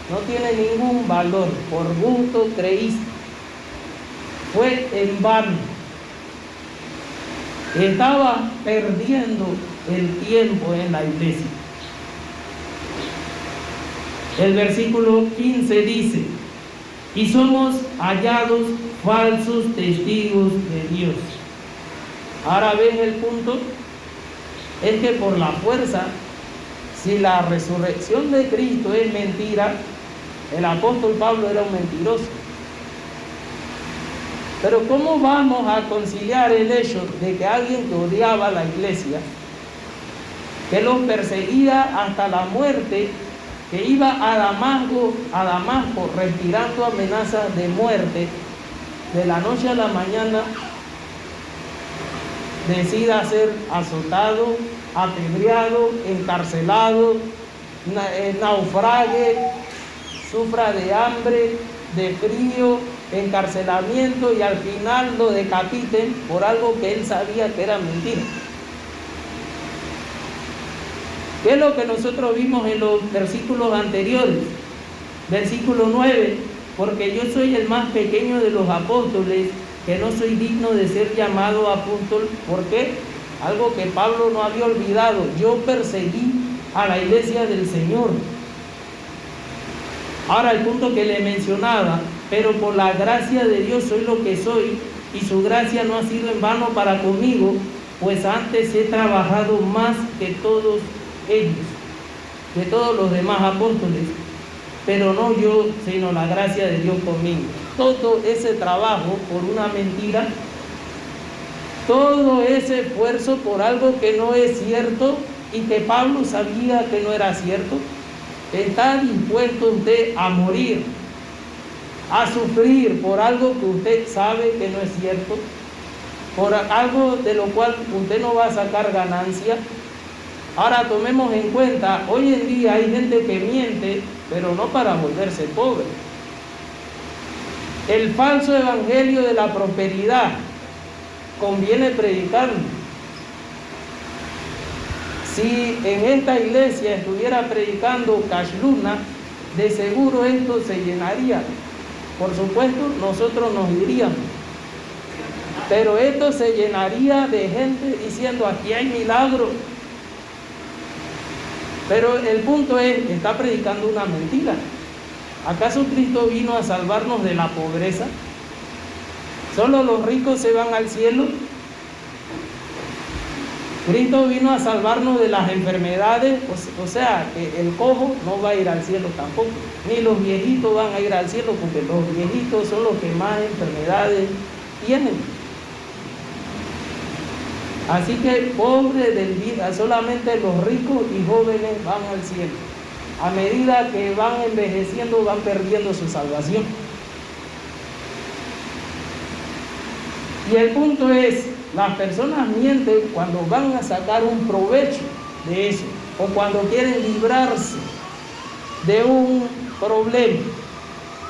No tiene ningún valor. Por gusto creíste. Fue en vano. Estaba perdiendo el tiempo en la iglesia. El versículo 15 dice, y somos hallados falsos testigos de Dios. Ahora ven el punto, es que por la fuerza, si la resurrección de Cristo es mentira, el apóstol Pablo era un mentiroso. Pero ¿cómo vamos a conciliar el hecho de que alguien que odiaba a la iglesia, que los perseguía hasta la muerte, que iba a Damasco respirando amenazas de muerte, de la noche a la mañana decida ser azotado, apedreado, encarcelado, naufrague, sufra de hambre, de frío, encarcelamiento y al final lo decapiten por algo que él sabía que era mentira. ¿Qué es lo que nosotros vimos en los versículos anteriores? Versículo 9, porque yo soy el más pequeño de los apóstoles, que no soy digno de ser llamado apóstol. ¿Por qué? Algo que Pablo no había olvidado: yo perseguí a la iglesia del Señor. Ahora el punto que le mencionaba: pero por la gracia de Dios soy lo que soy, y su gracia no ha sido en vano para conmigo, pues antes he trabajado más que todos ellos, que todos los demás apóstoles, pero no yo, sino la gracia de Dios conmigo. Todo ese trabajo por una mentira, todo ese esfuerzo por algo que no es cierto y que Pablo sabía que no era cierto. ¿Está dispuesto usted a morir, a sufrir por algo que usted sabe que no es cierto? Por algo de lo cual usted no va a sacar ganancia. Ahora tomemos en cuenta, hoy en día hay gente que miente, pero no para volverse pobre. El falso evangelio de la prosperidad conviene predicarlo. Si en esta iglesia estuviera predicando Cash Luna, de seguro esto se llenaría. Por supuesto, nosotros nos iríamos, pero esto se llenaría de gente diciendo: aquí hay milagros. Pero el punto es, está predicando una mentira. ¿Acaso Cristo vino a salvarnos de la pobreza? ¿Solo los ricos se van al cielo? Cristo vino a salvarnos de las enfermedades, o sea, que el cojo no va a ir al cielo tampoco, ni los viejitos van a ir al cielo, porque los viejitos son los que más enfermedades tienen. Así que pobre del vida, solamente los ricos y jóvenes van al cielo. A medida que van envejeciendo, van perdiendo su salvación. Y el punto es, las personas mienten cuando van a sacar un provecho de eso, o cuando quieren librarse de un problema.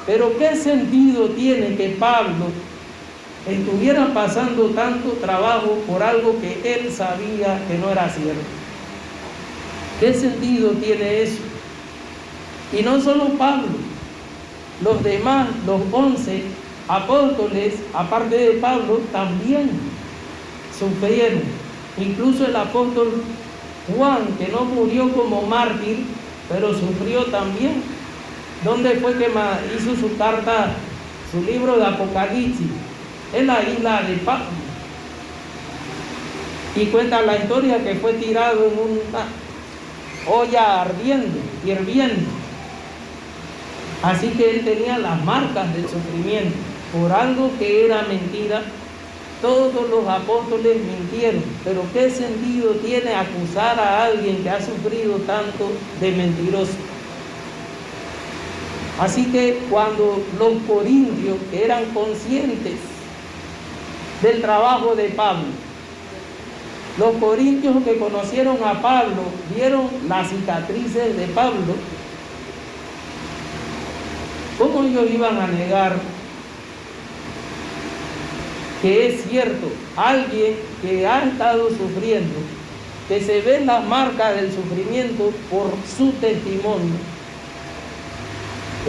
Pero ¿qué sentido tiene que Pablo estuviera pasando tanto trabajo por algo que él sabía que no era cierto? ¿Qué sentido tiene eso? Y no solo Pablo, los demás, los 11 apóstoles, aparte de Pablo, también sufrieron. Incluso el apóstol Juan, que no murió como mártir, pero sufrió también. ¿Dónde fue que hizo su carta, su libro de Apocalipsis? En la isla de Patmos. Y cuenta la historia que fue tirado en una olla ardiendo, hirviendo. Así que él tenía las marcas del sufrimiento por algo que era mentira. Todos los apóstoles mintieron, pero ¿qué sentido tiene acusar a alguien que ha sufrido tanto de mentiroso? Así que cuando los corintios, que eran conscientes del trabajo de Pablo, los corintios que conocieron a Pablo, vieron las cicatrices de Pablo, ¿cómo ellos iban a negar que es cierto? Alguien que ha estado sufriendo, que se ven las marcas del sufrimiento por su testimonio,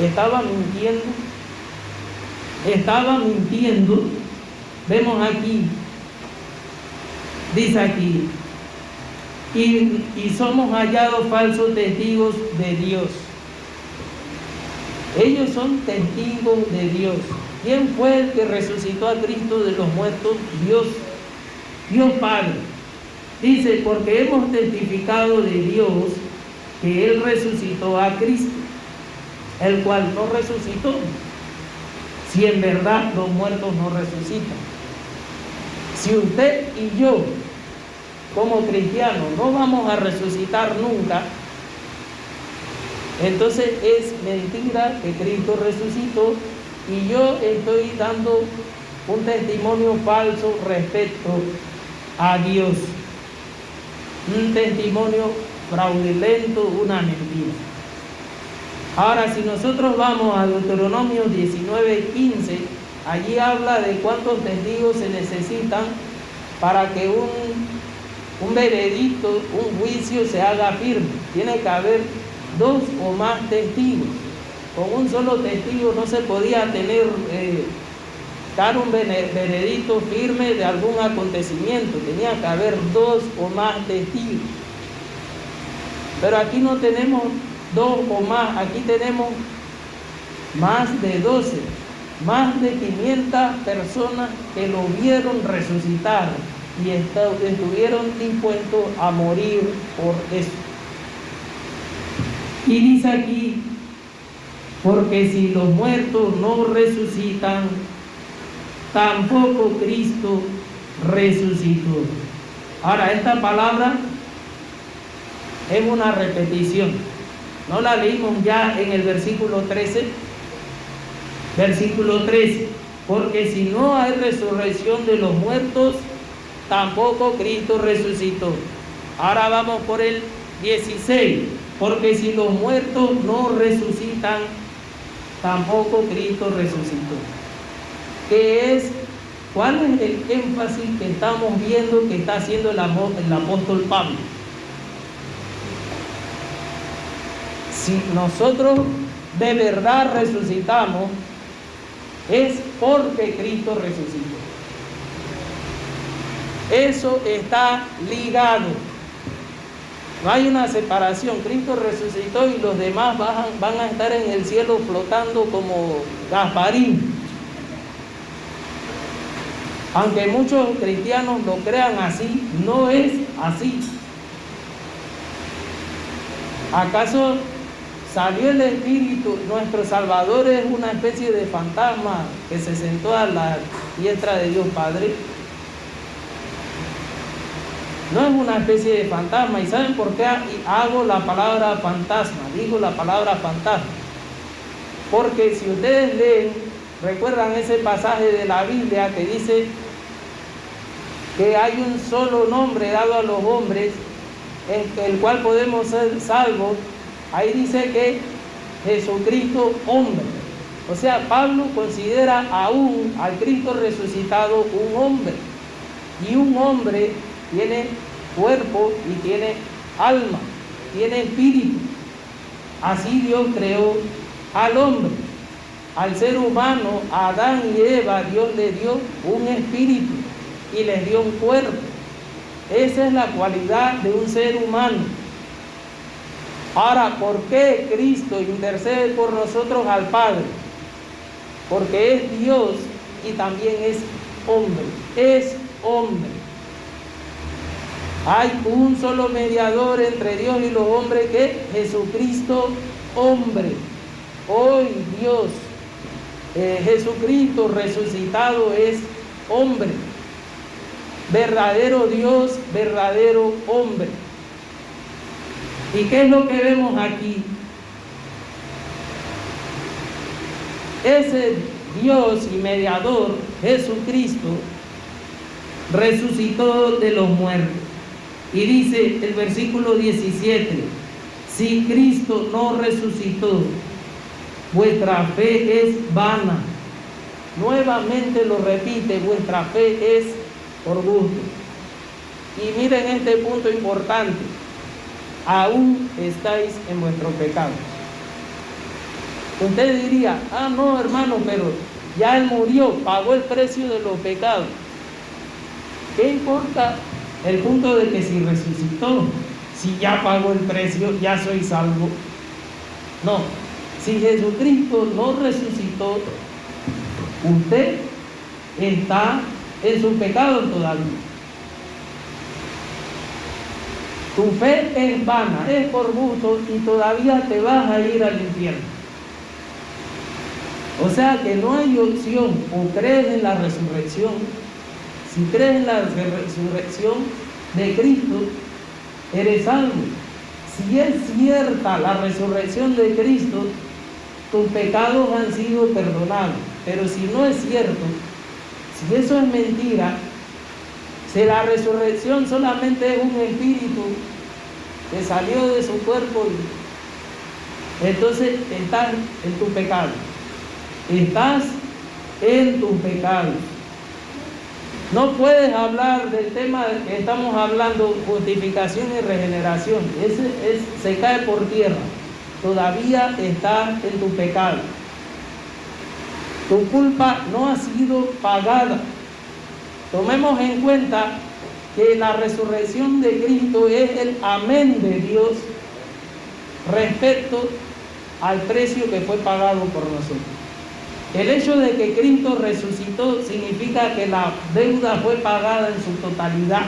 estaba mintiendo. Vemos aquí, dice aquí, y somos hallados falsos testigos de Dios. Ellos son testigos de Dios. ¿Quién fue el que resucitó a Cristo de los muertos? Dios Padre. Dice, porque hemos testificado de Dios que Él resucitó a Cristo, el cual no resucitó, si en verdad los muertos no resucitan. Si usted y yo, como cristianos, no vamos a resucitar nunca, entonces es mentira que Cristo resucitó y yo estoy dando un testimonio falso respecto a Dios. Un testimonio fraudulento, una mentira. Ahora, si nosotros vamos a Deuteronomio 19:15, allí habla de cuántos testigos se necesitan para que un veredicto, un juicio se haga firme. Tiene que haber 2 o más testigos. Con un solo testigo no se podía dar un veredicto firme de algún acontecimiento. Tenía que haber 2 o más testigos. Pero aquí no tenemos 2 o más, aquí tenemos más de 12, más de 500 personas que lo vieron resucitar y estuvieron dispuestos a morir por eso. Y dice aquí, porque si los muertos no resucitan, tampoco Cristo resucitó. Ahora, esta palabra es una repetición. ¿No la leímos ya en el versículo 13? Versículo 13. Porque si no hay resurrección de los muertos, tampoco Cristo resucitó. Ahora vamos por el 16. Porque si los muertos no resucitan, tampoco Cristo resucitó. ¿Cuál es el énfasis que estamos viendo que está haciendo el apóstol Pablo? Si nosotros de verdad resucitamos, es porque Cristo resucitó. Eso está ligado. No hay una separación. Cristo resucitó y los demás van a estar en el cielo flotando como Gasparín. Aunque muchos cristianos lo crean así, no es así. ¿Acaso salió el Espíritu? Nuestro Salvador es una especie de fantasma que se sentó a la diestra de Dios Padre. No es una especie de fantasma. ¿Y saben por qué hago la palabra fantasma? Digo la palabra fantasma. Porque si ustedes leen, recuerdan ese pasaje de la Biblia que dice que hay un solo nombre dado a los hombres en el cual podemos ser salvos. Ahí dice que Jesucristo hombre. O sea, Pablo considera aún al Cristo resucitado un hombre. Y un hombre tiene cuerpo y tiene alma, tiene espíritu. Así Dios creó al hombre. Al ser humano, a Adán y Eva, Dios le dio un espíritu y les dio un cuerpo. Esa es la cualidad de un ser humano. Ahora, ¿por qué Cristo intercede por nosotros al Padre? Porque es Dios y también es hombre. Es hombre. Hay un solo mediador entre Dios y los hombres, que es Jesucristo hombre. Hoy Dios, Jesucristo resucitado, es hombre. Verdadero Dios, verdadero hombre. ¿Y qué es lo que vemos aquí? Ese Dios y mediador, Jesucristo, resucitó de los muertos. Y dice el versículo 17, si Cristo no resucitó, vuestra fe es vana. Nuevamente lo repite, vuestra fe es por gusto. Y miren este punto importante, aún estáis en vuestro pecado. Usted diría, no hermano, pero ya Él murió, pagó el precio de los pecados. ¿Qué importa el punto de que si resucitó, si ya pagó el precio, ya soy salvo? No, si Jesucristo no resucitó, usted está en su pecado todavía. Tu fe es vana, es por gusto y todavía te vas a ir al infierno. O sea que no hay opción, o crees en la resurrección. Si crees en la resurrección de Cristo, eres salvo. Si es cierta la resurrección de Cristo, tus pecados han sido perdonados. Pero si no es cierto, si eso es mentira, si la resurrección solamente es un espíritu que salió de su cuerpo entonces estás en tu pecado. Estás en tus pecados. No puedes hablar del tema que estamos hablando, justificación y regeneración. Se cae por tierra. Todavía estás en tu pecado. Tu culpa no ha sido pagada. Tomemos en cuenta que la resurrección de Cristo es el amén de Dios respecto al precio que fue pagado por nosotros. El hecho de que Cristo resucitó significa que la deuda fue pagada en su totalidad.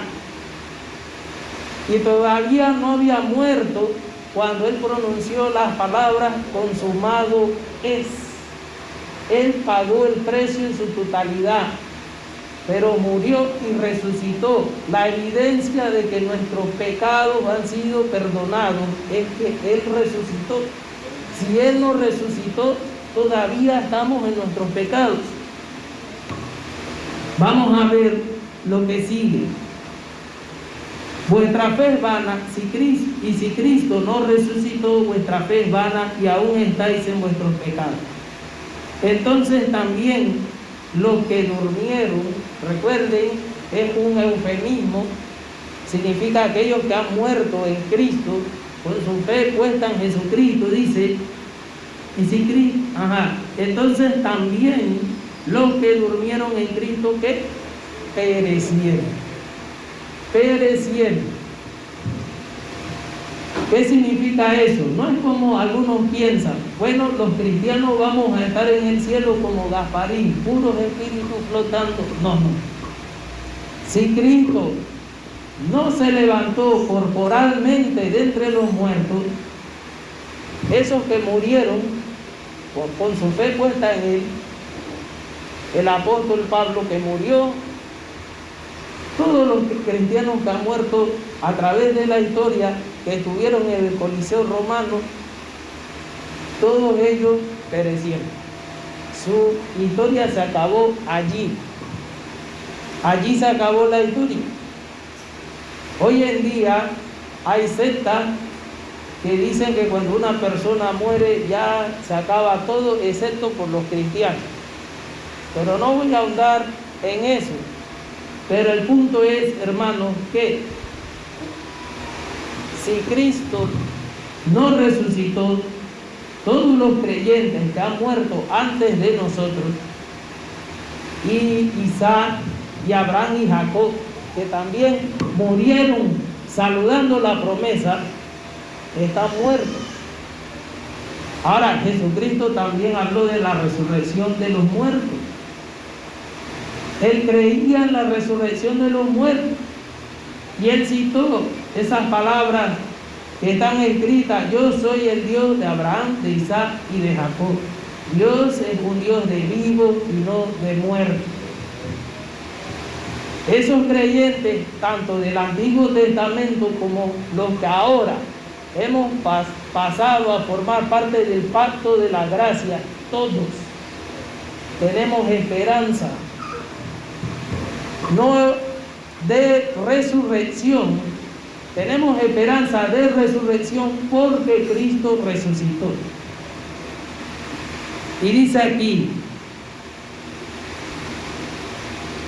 Y todavía no había muerto cuando Él pronunció las palabras consumado es. Él pagó el precio en su totalidad, pero murió y resucitó. La evidencia de que nuestros pecados han sido perdonados es que Él resucitó. Si Él no resucitó, todavía estamos en nuestros pecados. Vamos a ver lo que sigue. Vuestra fe es vana, si Cristo no resucitó, vuestra fe es vana y aún estáis en vuestros pecados. Entonces también los que durmieron, recuerden, es un eufemismo, significa aquellos que han muerto en Cristo, con su fe puesta en Jesucristo, dice, y si Cristo, entonces también los que durmieron en Cristo, ¿qué? Perecieron. ¿Qué significa eso? No es como algunos piensan, bueno, los cristianos vamos a estar en el cielo como Gasparín, puros espíritus flotando. No. Si Cristo no se levantó corporalmente de entre los muertos, esos que murieron con su fe puesta en Él, el apóstol Pablo que murió, todos los cristianos que han muerto a través de la historia, que estuvieron en el Coliseo Romano, todos ellos perecieron. Su historia se acabó allí. Allí se acabó la historia. Hoy en día hay sectas que dicen que cuando una persona muere ya se acaba todo, excepto por los cristianos. Pero no voy a ahondar en eso. Pero el punto es, hermanos, que si Cristo no resucitó, todos los creyentes que han muerto antes de nosotros, y Isaac, y Abraham y Jacob, que también murieron saludando la promesa, están muertos. Ahora, Jesucristo también habló de la resurrección de los muertos. Él creía en la resurrección de los muertos. Y él citó esas palabras que están escritas: yo soy el Dios de Abraham, de Isaac y de Jacob. Dios es un Dios de vivos y no de muertos. Esos creyentes, tanto del Antiguo Testamento como los que ahora hemos pasado a formar parte del pacto de la gracia, todos tenemos esperanza, no de resurrección, tenemos esperanza de resurrección porque Cristo resucitó. Y dice aquí,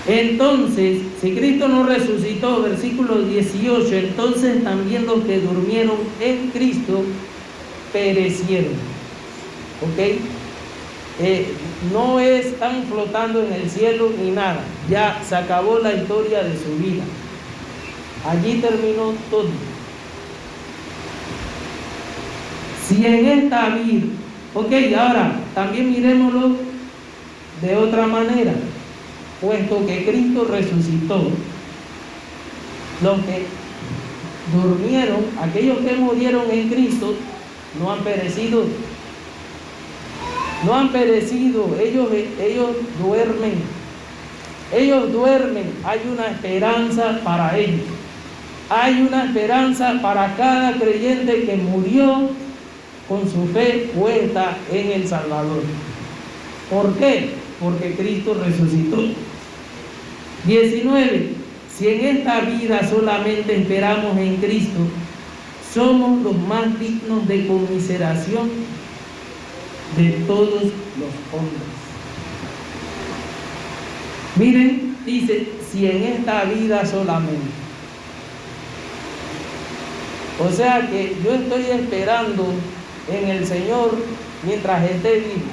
entonces, si Cristo no resucitó, versículo 18, entonces también los que durmieron en Cristo perecieron. ¿Ok? No están flotando en el cielo ni nada. Ya se acabó la historia de su vida. Allí terminó todo. Si en esta vida, ok, ahora también miremoslo de otra manera. Puesto que Cristo resucitó, los que durmieron, aquellos que murieron en Cristo, no han perecido. No han perecido, ellos duermen. Ellos duermen, hay una esperanza para ellos. Hay una esperanza para cada creyente que murió con su fe puesta en el Salvador. ¿Por qué? Porque Cristo resucitó. 19. Si en esta vida solamente esperamos en Cristo, somos los más dignos de conmiseración de todos los hombres. Miren, dice, si en esta vida solamente. O sea que yo estoy esperando en el Señor mientras esté vivo.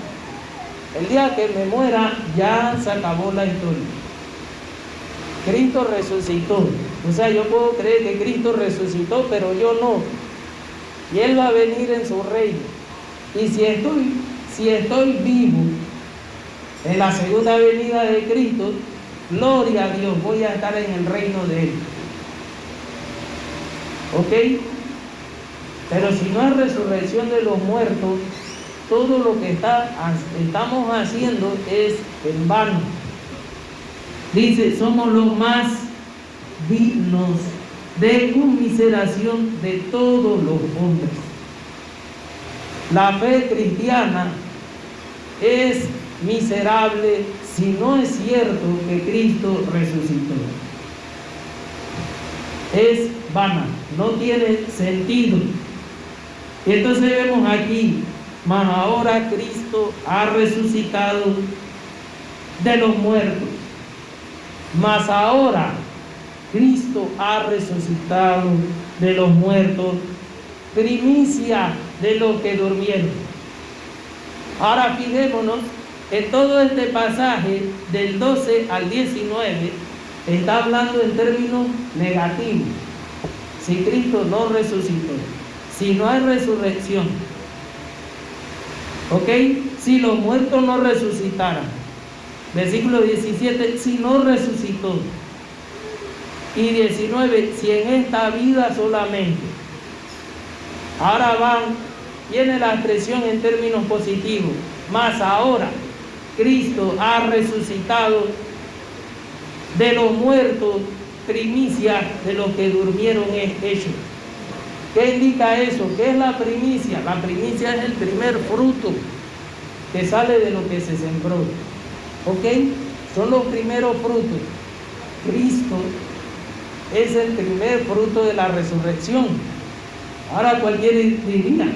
El día que me muera ya se acabó la historia. Cristo resucitó. O sea, yo puedo creer que Cristo resucitó, pero yo no. Y Él va a venir en su reino. Y si estoy vivo en la segunda venida de Cristo, gloria a Dios, voy a estar en el reino de Él. ¿Ok? Pero si no hay resurrección de los muertos, todo lo que estamos haciendo es en vano. Dice, somos los más dignos de conmiseración de todos los hombres. La fe cristiana es miserable si no es cierto que Cristo resucitó. Es vana, no tiene sentido. Y entonces vemos aquí, mas ahora Cristo ha resucitado de los muertos. Mas ahora Cristo ha resucitado de los muertos, primicia de los que durmieron. Ahora fijémonos en todo este pasaje del 12 al 19, está hablando en términos negativos. Si Cristo no resucitó, si no hay resurrección, ¿ok? Si los muertos no resucitaran, versículo 17, si no resucitó, y 19, si en esta vida solamente. Ahora viene la expresión en términos positivos, mas ahora Cristo ha resucitado de los muertos, primicia de los que durmieron ellos. ¿Qué indica eso? ¿Qué es la primicia? La primicia es el primer fruto que sale de lo que se sembró. ¿Ok? Son los primeros frutos. Cristo es el primer fruto de la resurrección. Ahora cualquiera diría,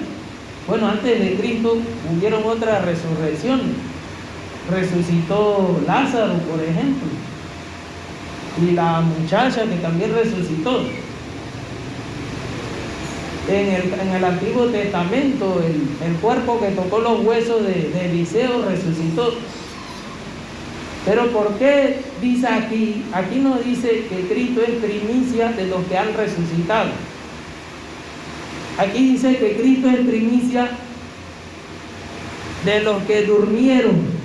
bueno, antes de Cristo hubieron otras resurrecciones. Resucitó Lázaro, por ejemplo, y la muchacha que también resucitó. En el Antiguo Testamento, el cuerpo que tocó los huesos de Eliseo resucitó. Pero ¿por qué dice aquí? Aquí nos dice que Cristo es primicia de los que han resucitado. Aquí dice que Cristo es primicia de los que durmieron.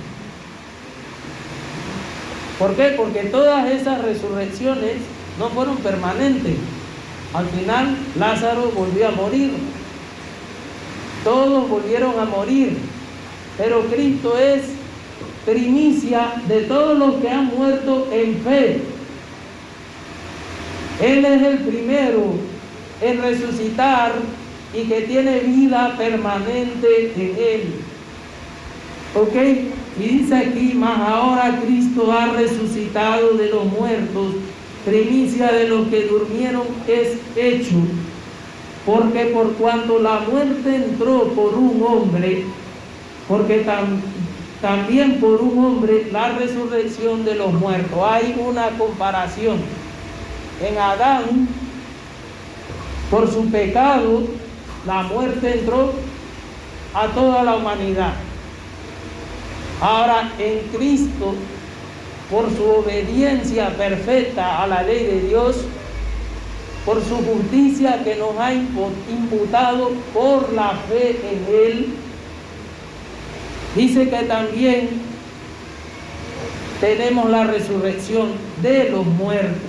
¿Por qué? Porque todas esas resurrecciones no fueron permanentes. Al final Lázaro volvió a morir. Todos volvieron a morir. Pero Cristo es primicia de todos los que han muerto en fe. Él es el primero en resucitar y que tiene vida permanente en Él. ¿Ok? Y dice aquí, mas ahora Cristo ha resucitado de los muertos, primicia de los que durmieron es hecho, porque por cuanto la muerte entró por un hombre, porque también por un hombre la resurrección de los muertos. Hay una comparación. En Adán, por su pecado, la muerte entró a toda la humanidad. Ahora en Cristo, por su obediencia perfecta a la ley de Dios, por su justicia que nos ha imputado por la fe en Él, dice que también tenemos la resurrección de los muertos.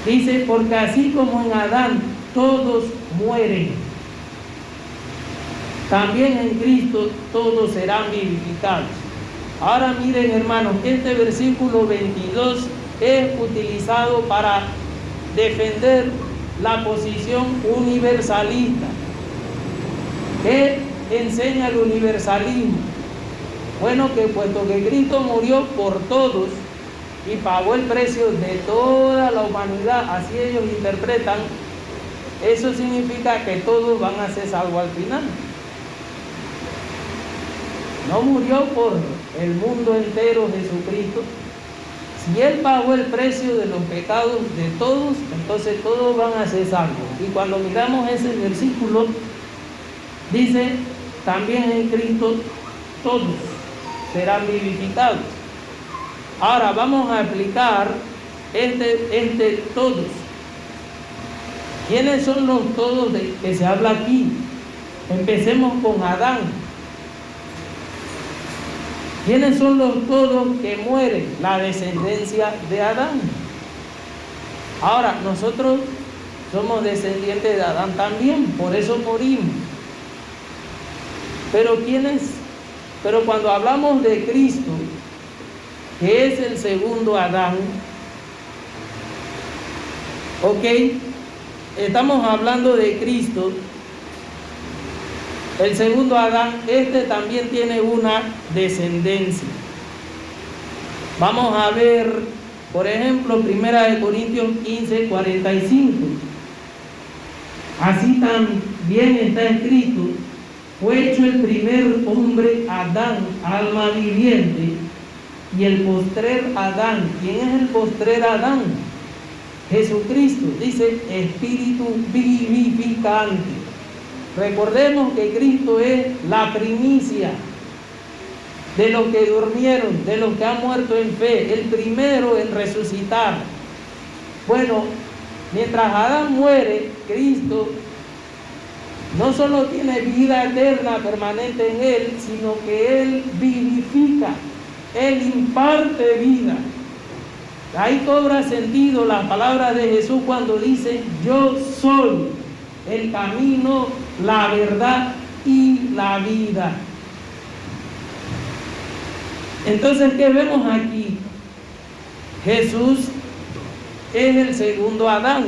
Dice, porque así como en Adán todos mueren, también en Cristo todos serán vivificados. Ahora miren, hermanos, este versículo 22 es utilizado para defender la posición universalista. ¿Qué enseña el universalismo? Bueno, que puesto que Cristo murió por todos y pagó el precio de toda la humanidad, así ellos interpretan, eso significa que todos van a ser salvos al final. No murió por el mundo entero Jesucristo. Si Él pagó el precio de los pecados de todos, entonces todos van a ser salvos. Y cuando miramos ese versículo, dice, también en Cristo todos serán vivificados. Ahora vamos a explicar este todos. ¿Quiénes son los todos que se habla aquí? Empecemos con Adán. ¿Quiénes son los todos que mueren? La descendencia de Adán. Ahora, nosotros somos descendientes de Adán también, por eso morimos. Pero ¿quiénes? Pero cuando hablamos de Cristo, que es el segundo Adán, ok, estamos hablando de Cristo, el segundo Adán, este también tiene una descendencia. Vamos a ver, por ejemplo, 1 Corintios 15, 45. Así también está escrito, fue hecho el primer hombre Adán, alma viviente, y el postrer Adán. ¿Quién es el postrer Adán? Jesucristo, dice espíritu vivificante. Recordemos que Cristo es la primicia de los que durmieron, de los que han muerto en fe, el primero en resucitar. Bueno, mientras Adán muere, Cristo no solo tiene vida eterna permanente en Él, sino que Él vivifica, Él imparte vida. Ahí cobra sentido las palabras de Jesús cuando dice, yo soy el camino, la verdad y la vida. Entonces, ¿qué vemos aquí? Jesús es el segundo Adán,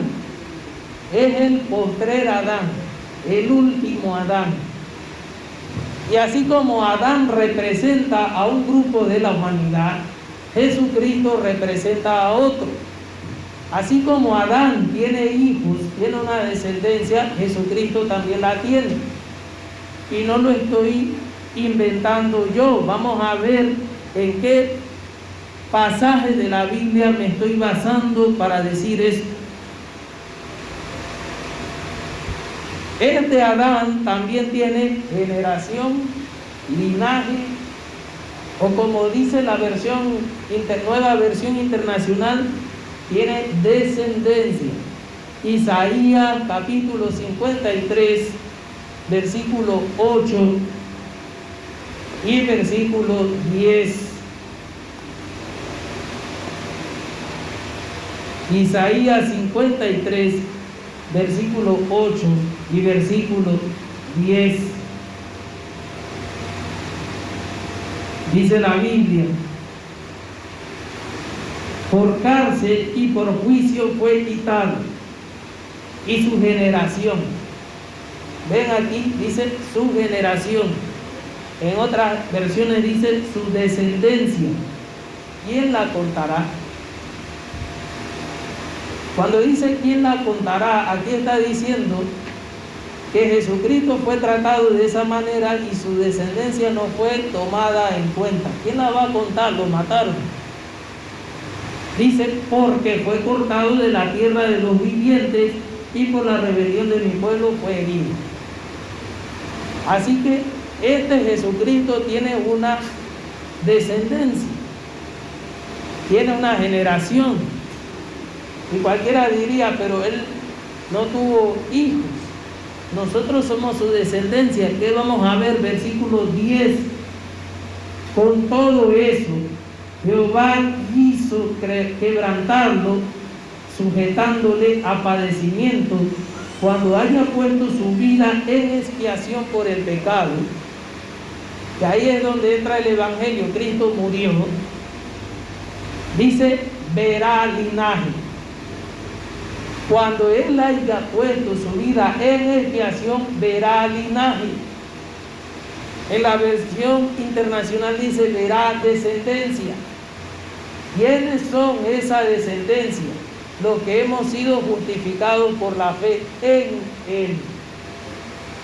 es el postrer Adán, el último Adán. Y así como Adán representa a un grupo de la humanidad, Jesucristo representa a otro. Así como Adán tiene hijos, tiene una descendencia, Jesucristo también la tiene. Y no lo estoy inventando yo. Vamos a ver en qué pasaje de la Biblia me estoy basando para decir esto. Este Adán también tiene generación, linaje, o como dice la nueva versión internacional, tiene descendencia. Isaías capítulo 53, versículo 8 y versículo 10. Isaías 53, versículo 8 y versículo 10. Dice la Biblia, por cárcel y por juicio fue quitado, y su generación. Ven aquí, dice su generación. En otras versiones dice su descendencia. ¿Quién la contará? Cuando dice quién la contará, aquí está diciendo que Jesucristo fue tratado de esa manera y su descendencia no fue tomada en cuenta. ¿Quién la va a contar? Lo mataron. Dice, porque fue cortado de la tierra de los vivientes y por la rebelión de mi pueblo fue herido. Así que este Jesucristo tiene una descendencia, tiene una generación. Y cualquiera diría, pero él no tuvo hijos. Nosotros somos su descendencia. ¿Qué vamos a ver? Versículo 10. Con todo eso, Jehová quiso quebrantarlo, sujetándole a padecimiento, cuando haya puesto su vida en expiación por el pecado. Que ahí es donde entra el Evangelio. Cristo murió. Dice, verá linaje. Cuando Él haya puesto su vida en expiación, verá linaje. En la versión internacional dice, verá descendencia. ¿Quiénes son esa descendencia? los que hemos sido justificados por la fe en Él.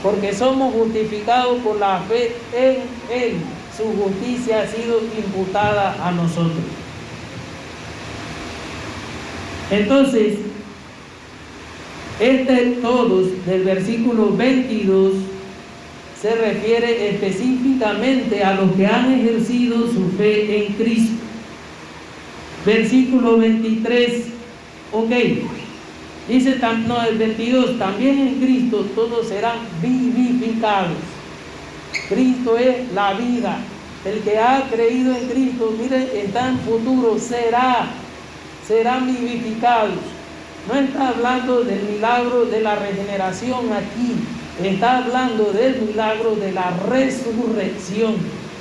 Porque somos justificados por la fe en Él. Su justicia ha sido imputada a nosotros. Entonces, todos del versículo 22 se refiere específicamente a los que han ejercido su fe en Cristo. Versículo 23, ok, dice, no, el 22, también en Cristo todos serán vivificados. Cristo es la vida. El que ha creído en Cristo, miren, está en futuro, serán vivificados. No está hablando del milagro de la regeneración aquí, está hablando del milagro de la resurrección.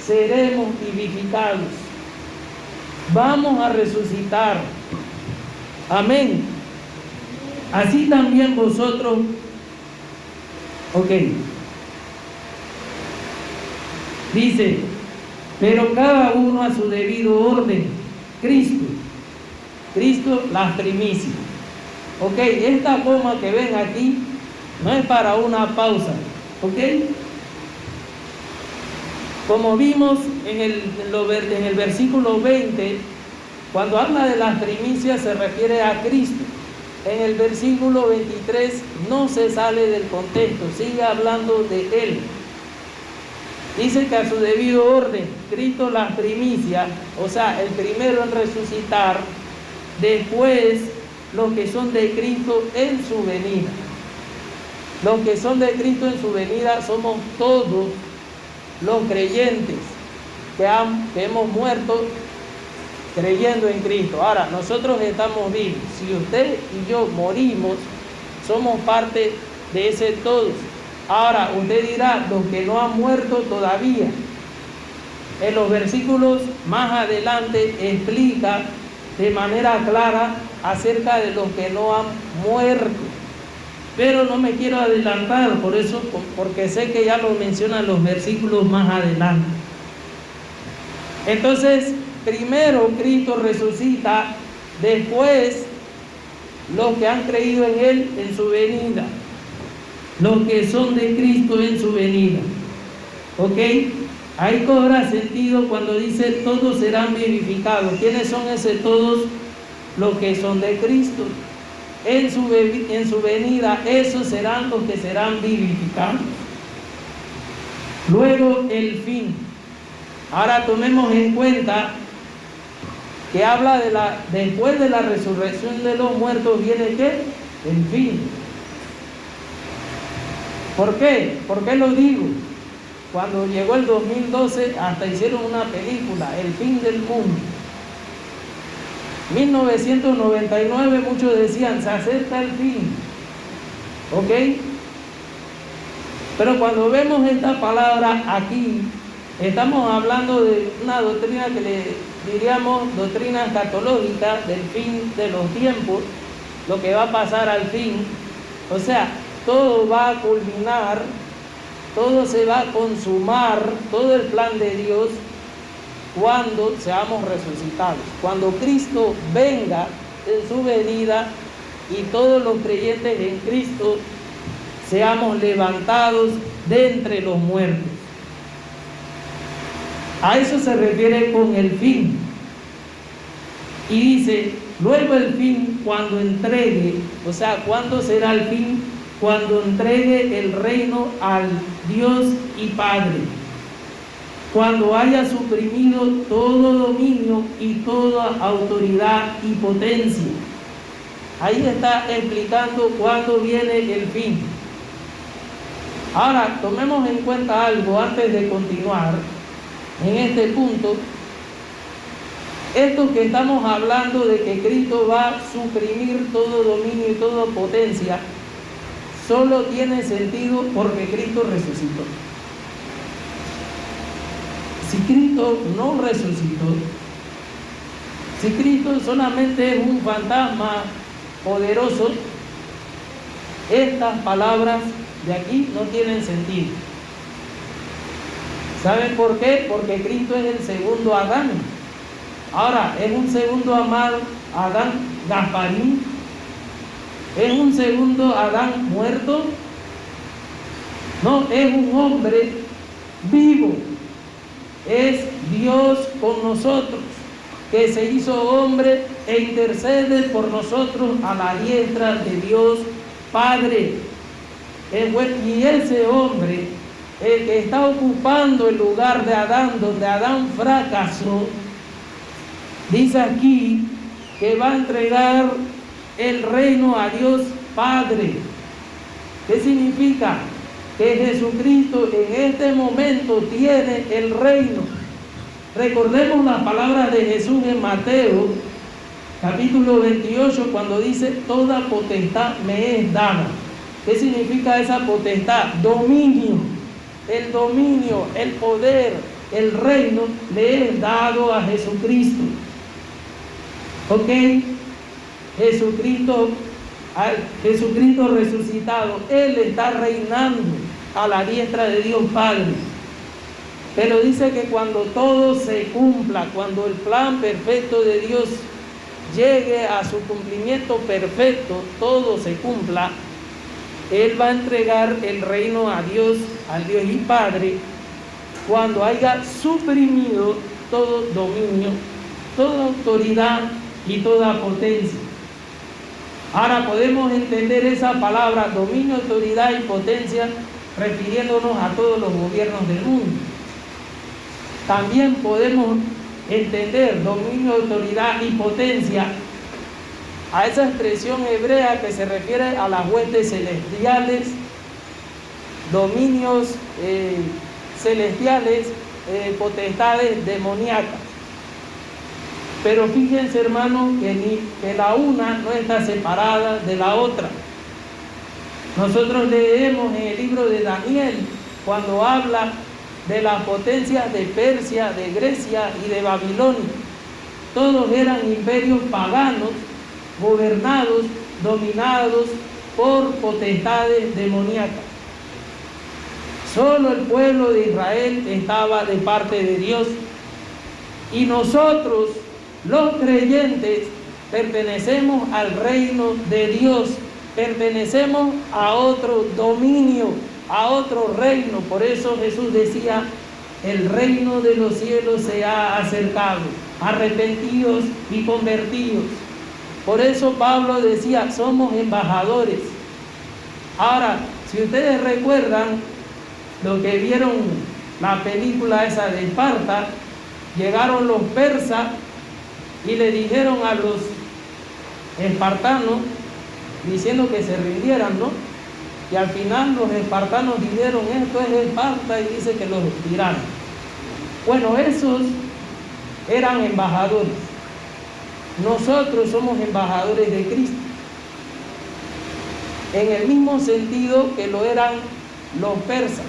Seremos vivificados. Vamos a resucitar. Amén. Así también vosotros. Ok. Dice, pero cada uno a su debido orden. Cristo las primicias. Ok, esta coma que ven aquí no es para una pausa. Ok. Como vimos en el versículo 20, cuando habla de las primicias se refiere a Cristo. En el versículo 23 no se sale del contexto, sigue hablando de Él. Dice que a su debido orden, Cristo las primicias, o sea, el primero en resucitar, después los que son de Cristo en su venida. Los que son de Cristo en su venida somos todos los creyentes que hemos muerto creyendo en Cristo. Ahora, nosotros estamos vivos. Si usted y yo morimos, somos parte de ese todos. Ahora, usted dirá, los que no han muerto todavía. En los versículos más adelante explica de manera clara acerca de los que no han muerto. Pero no me quiero adelantar, por eso, porque sé que ya lo mencionan los versículos más adelante. Entonces, primero Cristo resucita, después los que han creído en Él en su venida, los que son de Cristo en su venida. ¿Ok? Ahí cobra sentido cuando dice todos serán vivificados. ¿Quiénes son ese todos? Los que son de Cristo. En su venida, esos serán los que serán vivificados. Luego el fin. Ahora tomemos en cuenta que habla después de la resurrección de los muertos viene ¿qué? El fin. ¿Por qué? ¿Por qué lo digo? Cuando llegó el 2012 hasta hicieron una película, El fin del mundo. 1999 muchos decían, se acerca el fin. ¿Ok? Pero cuando vemos esta palabra aquí, estamos hablando de una doctrina que le diríamos doctrina escatológica del fin de los tiempos, lo que va a pasar al fin. O sea, todo va a culminar, todo se va a consumar, todo el plan de Dios cuando seamos resucitados, cuando Cristo venga en su venida y todos los creyentes en Cristo seamos levantados de entre los muertos. A eso se refiere con el fin. Y dice, luego el fin cuando entregue, o sea, ¿cuándo será el fin? Cuando entregue el reino al Dios y Padre. Cuando haya suprimido todo dominio y toda autoridad y potencia. Ahí está explicando cuándo viene el fin. Ahora, tomemos en cuenta algo antes de continuar en este punto. Esto que estamos hablando de que Cristo va a suprimir todo dominio y toda potencia, solo tiene sentido porque Cristo resucitó. Si Cristo no resucitó, si Cristo solamente es un fantasma poderoso, estas palabras de aquí no tienen sentido. ¿Saben por qué? Porque Cristo es el segundo Adán. Ahora, ¿es un segundo Adán Gasparín? ¿Es un segundo Adán muerto? No, es un hombre vivo. Es Dios con nosotros, que se hizo hombre e intercede por nosotros a la diestra de Dios Padre. Y ese hombre, el que está ocupando el lugar de Adán, donde Adán fracasó, dice aquí que va a entregar el reino a Dios Padre. ¿Qué significa? Que Jesucristo en este momento tiene el reino. Recordemos las palabras de Jesús en Mateo, capítulo 28, cuando dice: toda potestad me es dada. ¿Qué significa esa potestad? Dominio. El dominio, el poder, el reino le es dado a Jesucristo. ¿Ok? Jesucristo resucitado, Él está reinando a la diestra de Dios Padre. Pero dice que cuando todo se cumpla, cuando el plan perfecto de Dios llegue a su cumplimiento perfecto, todo se cumpla, Él va a entregar el reino a Dios, al Dios y Padre, cuando haya suprimido todo dominio, toda autoridad y toda potencia. Ahora podemos entender esa palabra, dominio, autoridad y potencia, refiriéndonos a todos los gobiernos del mundo. También podemos entender dominio, autoridad y potencia a esa expresión hebrea que se refiere a las huestes celestiales, dominios celestiales, potestades demoníacas. Pero fíjense, hermanos, que la una no está separada de la otra. Nosotros leemos en el libro de Daniel, cuando habla de las potencias de Persia, de Grecia y de Babilonia. Todos eran imperios paganos, gobernados, dominados por potestades demoníacas. Solo el pueblo de Israel estaba de parte de Dios. Y nosotros, los creyentes, pertenecemos al reino de Dios, pertenecemos a otro dominio, a otro reino. Por eso Jesús decía: el reino de los cielos se ha acercado, arrepentidos y convertidos. Por eso Pablo decía: somos embajadores. Ahora, si ustedes recuerdan lo que vieron la película esa de Esparta, llegaron los persas y le dijeron a los espartanos, diciendo que se rindieran, ¿no? Y al final los espartanos dijeron: esto es Esparta, y dice que los tiraron. Bueno, esos eran embajadores. Nosotros somos embajadores de Cristo, en el mismo sentido que lo eran los persas.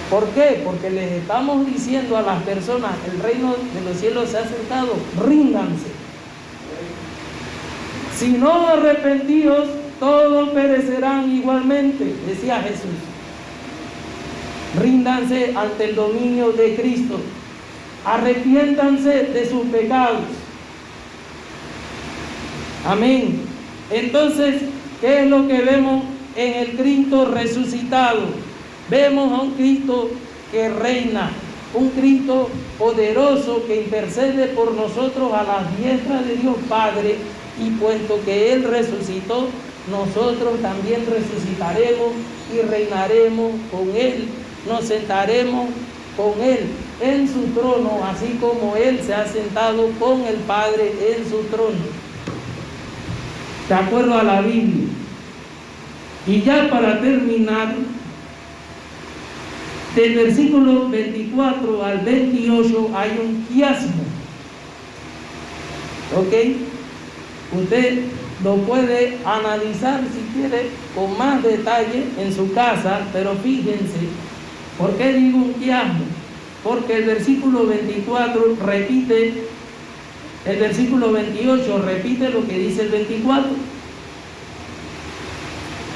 ¿Por qué? Porque les estamos diciendo a las personas: el reino de los cielos se ha acercado, ríndanse. Si no arrepentidos, todos perecerán igualmente, decía Jesús. Ríndanse ante el dominio de Cristo. Arrepiéntanse de sus pecados. Amén. Entonces, ¿qué es lo que vemos en el Cristo resucitado? Vemos a un Cristo que reina, un Cristo poderoso que intercede por nosotros a la diestra de Dios Padre, y puesto que Él resucitó, nosotros también resucitaremos y reinaremos con Él, nos sentaremos con Él en su trono, así como Él se ha sentado con el Padre en su trono, de acuerdo a la Biblia. Y ya para terminar, del versículo 24 al 28 hay un quiasmo. ¿Ok? Usted lo puede analizar si quiere con más detalle en su casa, pero fíjense, ¿por qué digo un quiasmo? Porque el versículo 24 repite, el versículo 28 repite lo que dice el 24.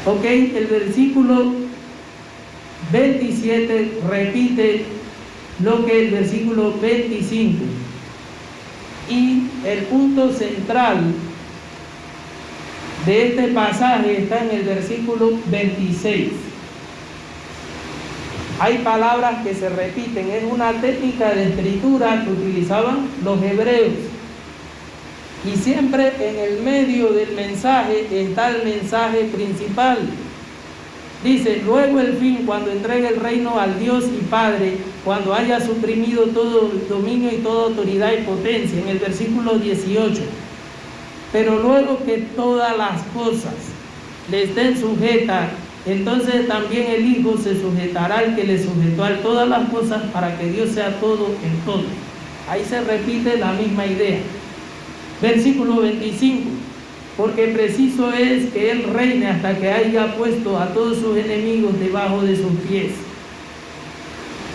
¿Ok? El versículo 27 repite lo que el versículo 25. Y el punto central de este pasaje está en el versículo 26. Hay palabras que se repiten, es una técnica de escritura que utilizaban los hebreos. Y siempre en el medio del mensaje está el mensaje principal. Dice, luego el fin, cuando entregue el reino al Dios y Padre, cuando haya suprimido todo dominio y toda autoridad y potencia, en el versículo 18. Pero luego que todas las cosas le estén sujetas, entonces también el Hijo se sujetará al que le sujetó a todas las cosas, para que Dios sea todo en todo. Ahí se repite la misma idea. Versículo 25. Porque preciso es que Él reine hasta que haya puesto a todos sus enemigos debajo de sus pies.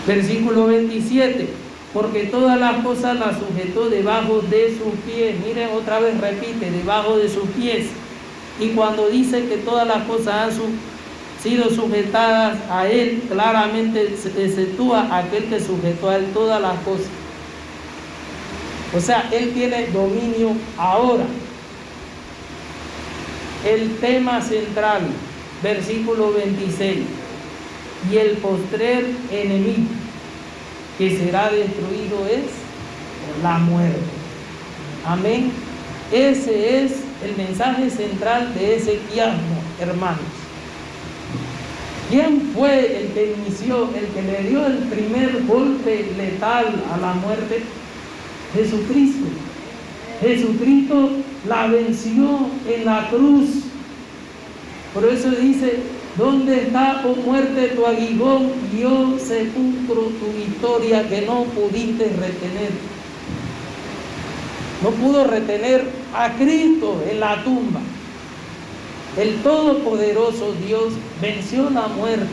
Versículo 27. Porque todas las cosas las sujetó debajo de sus pies. Miren, otra vez repite, debajo de sus pies. Y cuando dice que todas las cosas han sido sujetadas a Él, claramente se exceptúa aquel que sujetó a Él todas las cosas. O sea, Él tiene dominio ahora. El tema central, versículo 26. Y el postrer enemigo que será destruido es la muerte. Amén. Ese es el mensaje central de Ezequiasmo, hermanos. ¿Quién fue el que inició, el que le dio el primer golpe letal a la muerte? Jesucristo. Jesucristo la venció en la cruz. Por eso dice, ¿dónde está, oh muerte, tu aguijón, y oh sepulcro, tu victoria que no pudiste retener? No pudo retener a Cristo en la tumba. El todopoderoso Dios venció la muerte.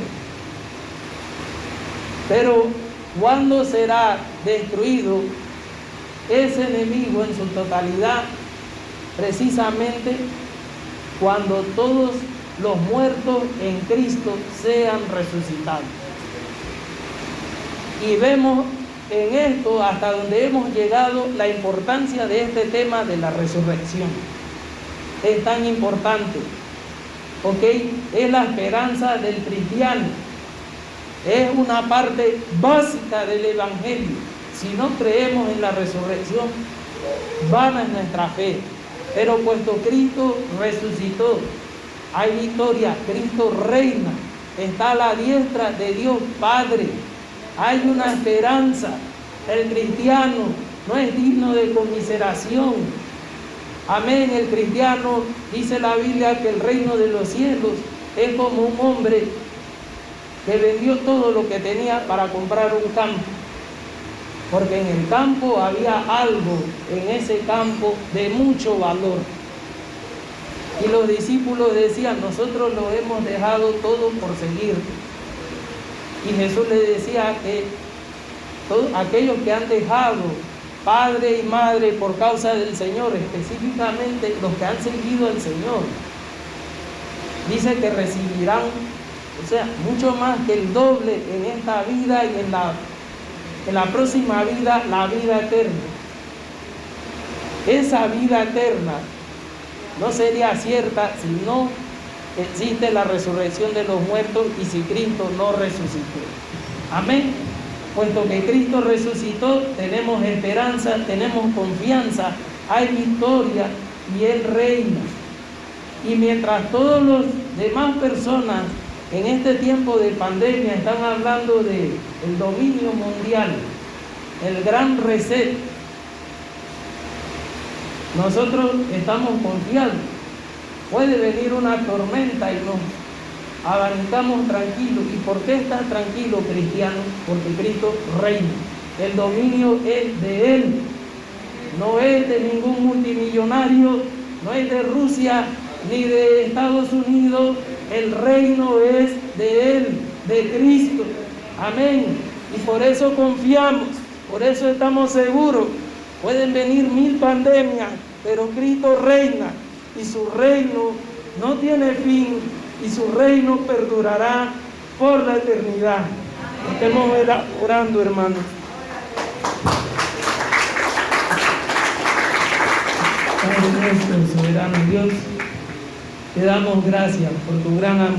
Pero ¿cuándo será destruido ese enemigo en su totalidad? Precisamente cuando todos los muertos en Cristo sean resucitados. Y vemos en esto, hasta donde hemos llegado, la importancia de este tema de la resurrección. Es tan importante, ¿ok? Es la esperanza del cristiano. Es una parte básica del Evangelio. Si no creemos en la resurrección, vana es nuestra fe. Pero puesto Cristo resucitó, hay victoria, Cristo reina, está a la diestra de Dios Padre. Hay una esperanza. El cristiano no es digno de conmiseración. Amén. El cristiano, dice la Biblia, que el reino de los cielos es como un hombre que vendió todo lo que tenía para comprar un campo. Porque en el campo había algo, en ese campo, de mucho valor. Y los discípulos decían, nosotros lo hemos dejado todo por seguirte. Y Jesús le decía que todos aquellos que han dejado padre y madre por causa del Señor, específicamente los que han seguido al Señor, dice que recibirán, o sea, mucho más que el doble en esta vida y en la próxima vida, la vida eterna. Esa vida eterna no sería cierta si no existe la resurrección de los muertos y si Cristo no resucitó. Amén. Puesto que Cristo resucitó, tenemos esperanza, tenemos confianza, hay victoria y Él reina. Y mientras todos los demás personas en este tiempo de pandemia están hablando del dominio mundial, el gran reset, nosotros estamos confiados. Puede venir una tormenta y nos abanicamos tranquilos. ¿Y por qué estás tranquilo, cristiano? Porque Cristo reina. El dominio es de Él. No es de ningún multimillonario, no es de Rusia ni de Estados Unidos. El reino es de Él, de Cristo. Amén. Y por eso confiamos, por eso estamos seguros. Pueden venir 1000 pandemias, pero Cristo reina y su reino no tiene fin y su reino perdurará por la eternidad. Estemos orando, hermanos. Padre nuestro, soberano Dios, Te damos gracias por tu gran amor.